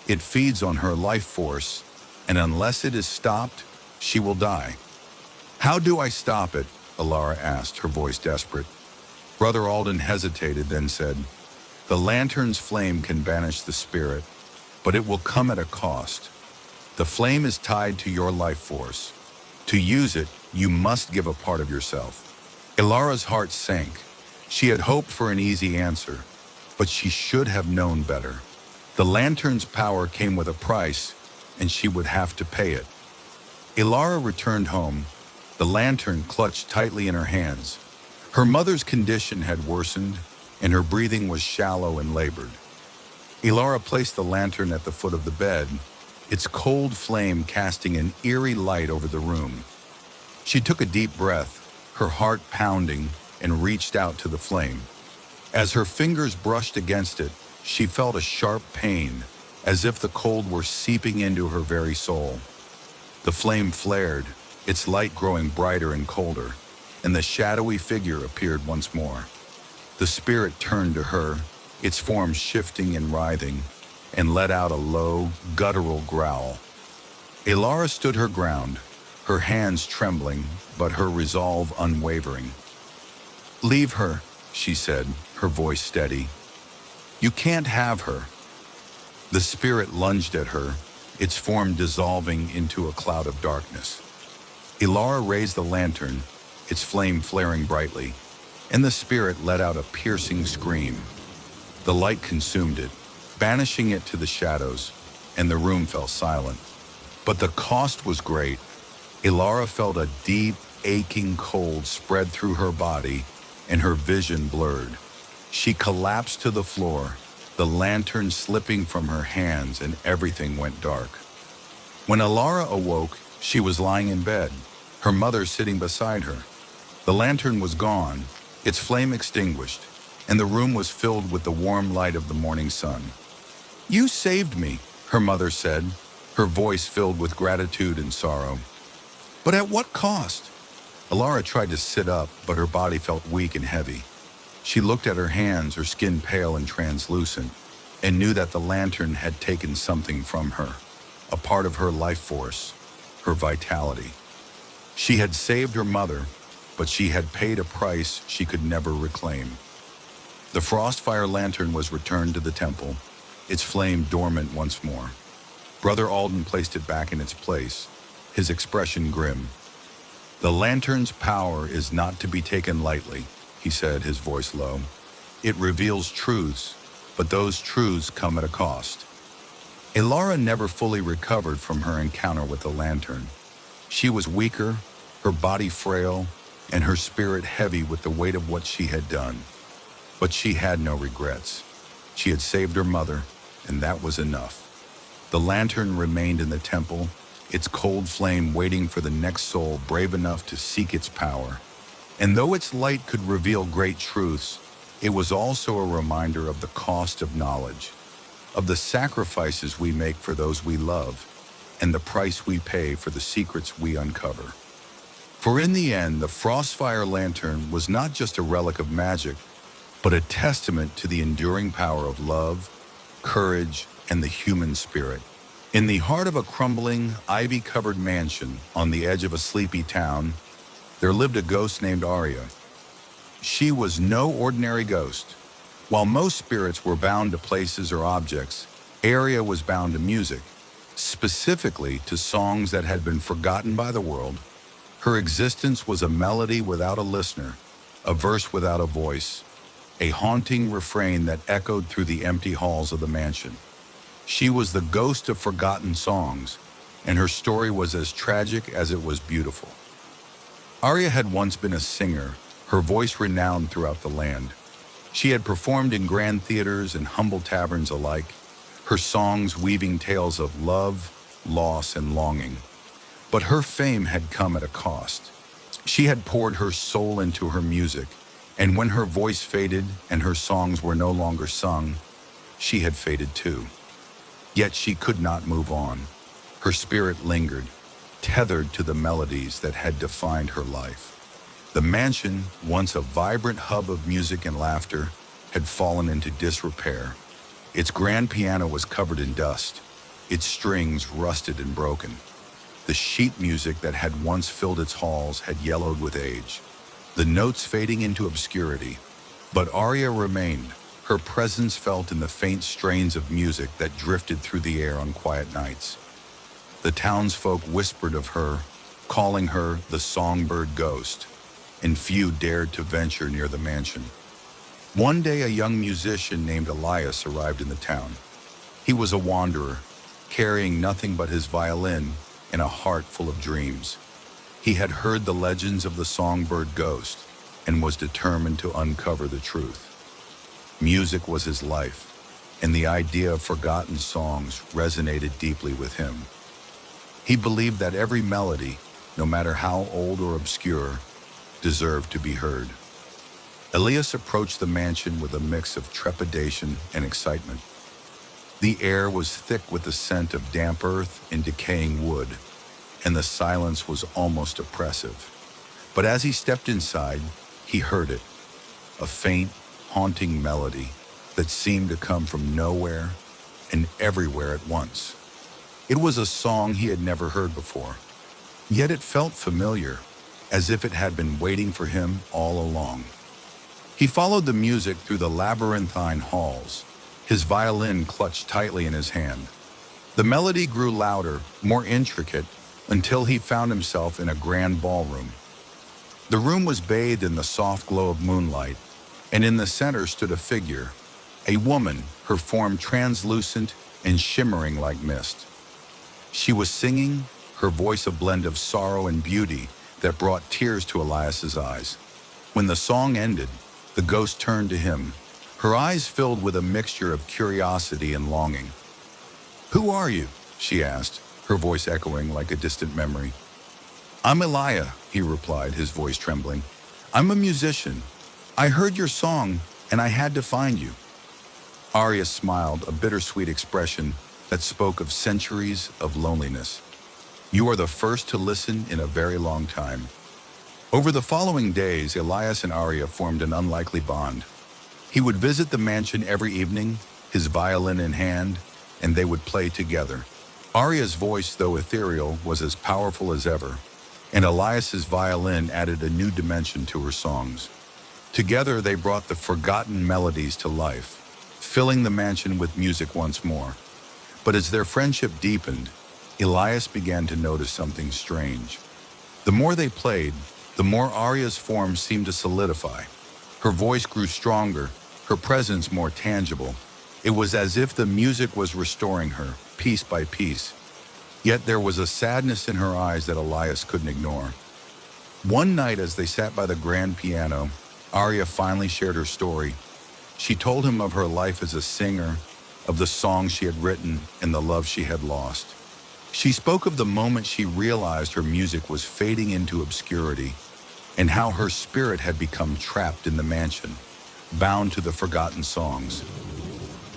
It feeds on her life force, and unless it is stopped, she will die." "How do I stop it?" Alara asked, her voice desperate. Brother Alden hesitated, then said, "The lantern's flame can banish the spirit, but it will come at a cost. The flame is tied to your life force. To use it, you must give a part of yourself." Alara's heart sank. She had hoped for an easy answer, but she should have known better. The lantern's power came with a price, and she would have to pay it. Alara returned home, the lantern clutched tightly in her hands. Her mother's condition had worsened, and her breathing was shallow and labored. Alara placed the lantern at the foot of the bed, its cold flame casting an eerie light over the room. She took a deep breath, her heart pounding, and reached out to the flame. As her fingers brushed against it, she felt a sharp pain, as if the cold were seeping into her very soul. The flame flared, its light growing brighter and colder, and the shadowy figure appeared once more. The spirit turned to her, its form shifting and writhing, and let out a low, guttural growl. Elara stood her ground, her hands trembling, but her resolve unwavering. "Leave her," she said, her voice steady. "You can't have her." The spirit lunged at her, its form dissolving into a cloud of darkness. Elara raised the lantern, its flame flaring brightly, and the spirit let out a piercing scream. The light consumed it, banishing it to the shadows, and the room fell silent. But the cost was great. Elara felt a deep, aching cold spread through her body, and her vision blurred. She collapsed to the floor, the lantern slipping from her hands, and everything went dark. When Elara awoke, she was lying in bed, her mother sitting beside her. The lantern was gone, its flame extinguished, and the room was filled with the warm light of the morning sun. "You saved me," her mother said, her voice filled with gratitude and sorrow. "But at what cost?" Elara tried to sit up, but her body felt weak and heavy. She looked at her hands, her skin pale and translucent, and knew that the lantern had taken something from her, a part of her life force, her vitality. She had saved her mother, but she had paid a price she could never reclaim. The Frostfire lantern was returned to the temple, its flame dormant once more. Brother Alden placed it back in its place, his expression grim. "The lantern's power is not to be taken lightly," he said, his voice low. "It reveals truths, but those truths come at a cost." Elara never fully recovered from her encounter with the lantern. She was weaker, her body frail, and her spirit heavy with the weight of what she had done. But she had no regrets. She had saved her mother, and that was enough. The lantern remained in the temple, its cold flame waiting for the next soul brave enough to seek its power. And though its light could reveal great truths, it was also a reminder of the cost of knowledge, of the sacrifices we make for those we love, and the price we pay for the secrets we uncover. For in the end, the Frostfire lantern was not just a relic of magic, but a testament to the enduring power of love, courage, and the human spirit. In the heart of a crumbling, ivy-covered mansion on the edge of a sleepy town, there lived a ghost named Arya. She was no ordinary ghost. While most spirits were bound to places or objects, Arya was bound to music, specifically to songs that had been forgotten by the world. Her existence was a melody without a listener, a verse without a voice, a haunting refrain that echoed through the empty halls of the mansion. She was the ghost of forgotten songs, and her story was as tragic as it was beautiful. Arya had once been a singer, her voice renowned throughout the land. She had performed in grand theaters and humble taverns alike, her songs weaving tales of love, loss, and longing. But her fame had come at a cost. She had poured her soul into her music, and when her voice faded and her songs were no longer sung, she had faded too. Yet she could not move on. Her spirit lingered, tethered to the melodies that had defined her life. The mansion, once a vibrant hub of music and laughter, had fallen into disrepair. Its grand piano was covered in dust, its strings rusted and broken. The sheet music that had once filled its halls had yellowed with age, the notes fading into obscurity. But Arya remained, her presence felt in the faint strains of music that drifted through the air on quiet nights. The townsfolk whispered of her, calling her the songbird ghost, and few dared to venture near the mansion. One day a young musician named Elias arrived in the town. He was a wanderer, carrying nothing but his violin and a heart full of dreams. He had heard the legends of the songbird ghost and was determined to uncover the truth. Music was his life, and the idea of forgotten songs resonated deeply with him. He believed that every melody, no matter how old or obscure, deserved to be heard. Elias approached the mansion with a mix of trepidation and excitement. The air was thick with the scent of damp earth and decaying wood, and the silence was almost oppressive. But as he stepped inside, he heard it, a faint, haunting melody that seemed to come from nowhere and everywhere at once. It was a song he had never heard before, yet it felt familiar, as if it had been waiting for him all along. He followed the music through the labyrinthine halls, his violin clutched tightly in his hand. The melody grew louder, more intricate, until he found himself in a grand ballroom. The room was bathed in the soft glow of moonlight, and in the center stood a figure, a woman, her form translucent and shimmering like mist. She was singing, her voice a blend of sorrow and beauty that brought tears to Elias's eyes. When the song ended, the ghost turned to him, her eyes filled with a mixture of curiosity and longing. "Who are you?" she asked, her voice echoing like a distant memory. "I'm Elia," he replied, his voice trembling. "I'm a musician. I heard your song, and I had to find you." Arya smiled, a bittersweet expression that spoke of centuries of loneliness. "You are the first to listen in a very long time." Over the following days, Elias and Arya formed an unlikely bond. He would visit the mansion every evening, his violin in hand, and they would play together. Arya's voice, though ethereal, was as powerful as ever, and Elias's violin added a new dimension to her songs. Together, they brought the forgotten melodies to life, filling the mansion with music once more. But as their friendship deepened, Elias began to notice something strange. The more they played, the more Arya's form seemed to solidify. Her voice grew stronger, her presence more tangible. It was as if the music was restoring her, piece by piece. Yet there was a sadness in her eyes that Elias couldn't ignore. One night as they sat by the grand piano, Arya finally shared her story. She told him of her life as a singer, of the songs she had written and the love she had lost. She spoke of the moment she realized her music was fading into obscurity, and how her spirit had become trapped in the mansion, bound to the forgotten songs.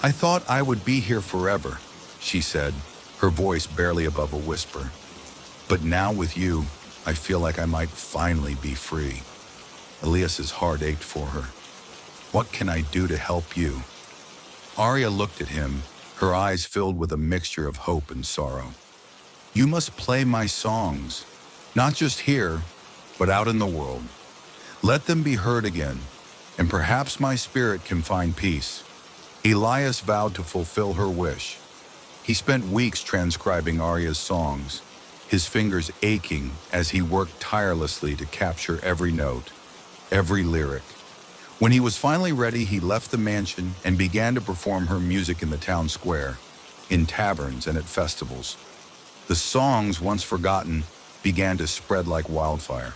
"I thought I would be here forever," she said, her voice barely above a whisper. "But now with you, I feel like I might finally be free." Elias's heart ached for her. "What can I do to help you?" Arya looked at him, her eyes filled with a mixture of hope and sorrow. "You must play my songs, not just here, but out in the world. Let them be heard again, and perhaps my spirit can find peace." Elias vowed to fulfill her wish. He spent weeks transcribing Arya's songs, his fingers aching as he worked tirelessly to capture every note, every lyric. When he was finally ready, he left the mansion and began to perform her music in the town square, in taverns and at festivals. The songs, once forgotten, began to spread like wildfire.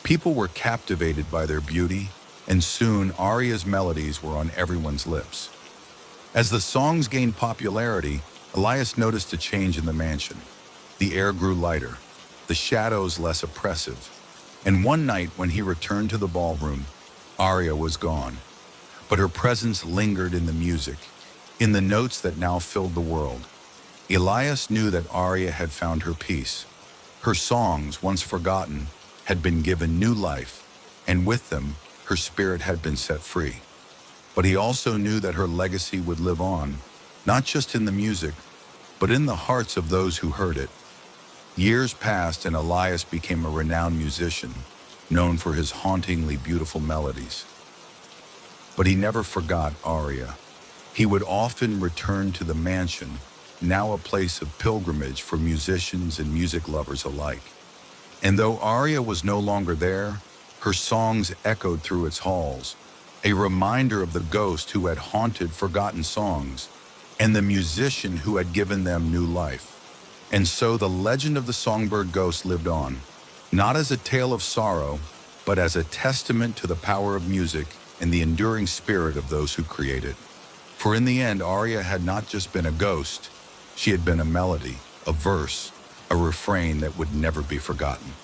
People were captivated by their beauty, and soon Arya's melodies were on everyone's lips. As the songs gained popularity, Elias noticed a change in the mansion. The air grew lighter, the shadows less oppressive, and one night when he returned to the ballroom, Arya was gone. But her presence lingered in the music, in the notes that now filled the world. Elias knew that Arya had found her peace. Her songs, once forgotten, had been given new life, and with them, her spirit had been set free. But he also knew that her legacy would live on, not just in the music, but in the hearts of those who heard it. Years passed and Elias became a renowned musician, known for his hauntingly beautiful melodies. But he never forgot Arya. He would often return to the mansion, now a place of pilgrimage for musicians and music lovers alike. And though Arya was no longer there, her songs echoed through its halls, a reminder of the ghost who had haunted forgotten songs, and the musician who had given them new life. And so the legend of the songbird ghost lived on, not as a tale of sorrow, but as a testament to the power of music and the enduring spirit of those who create it. For in the end, Arya had not just been a ghost, she had been a melody, a verse, a refrain that would never be forgotten.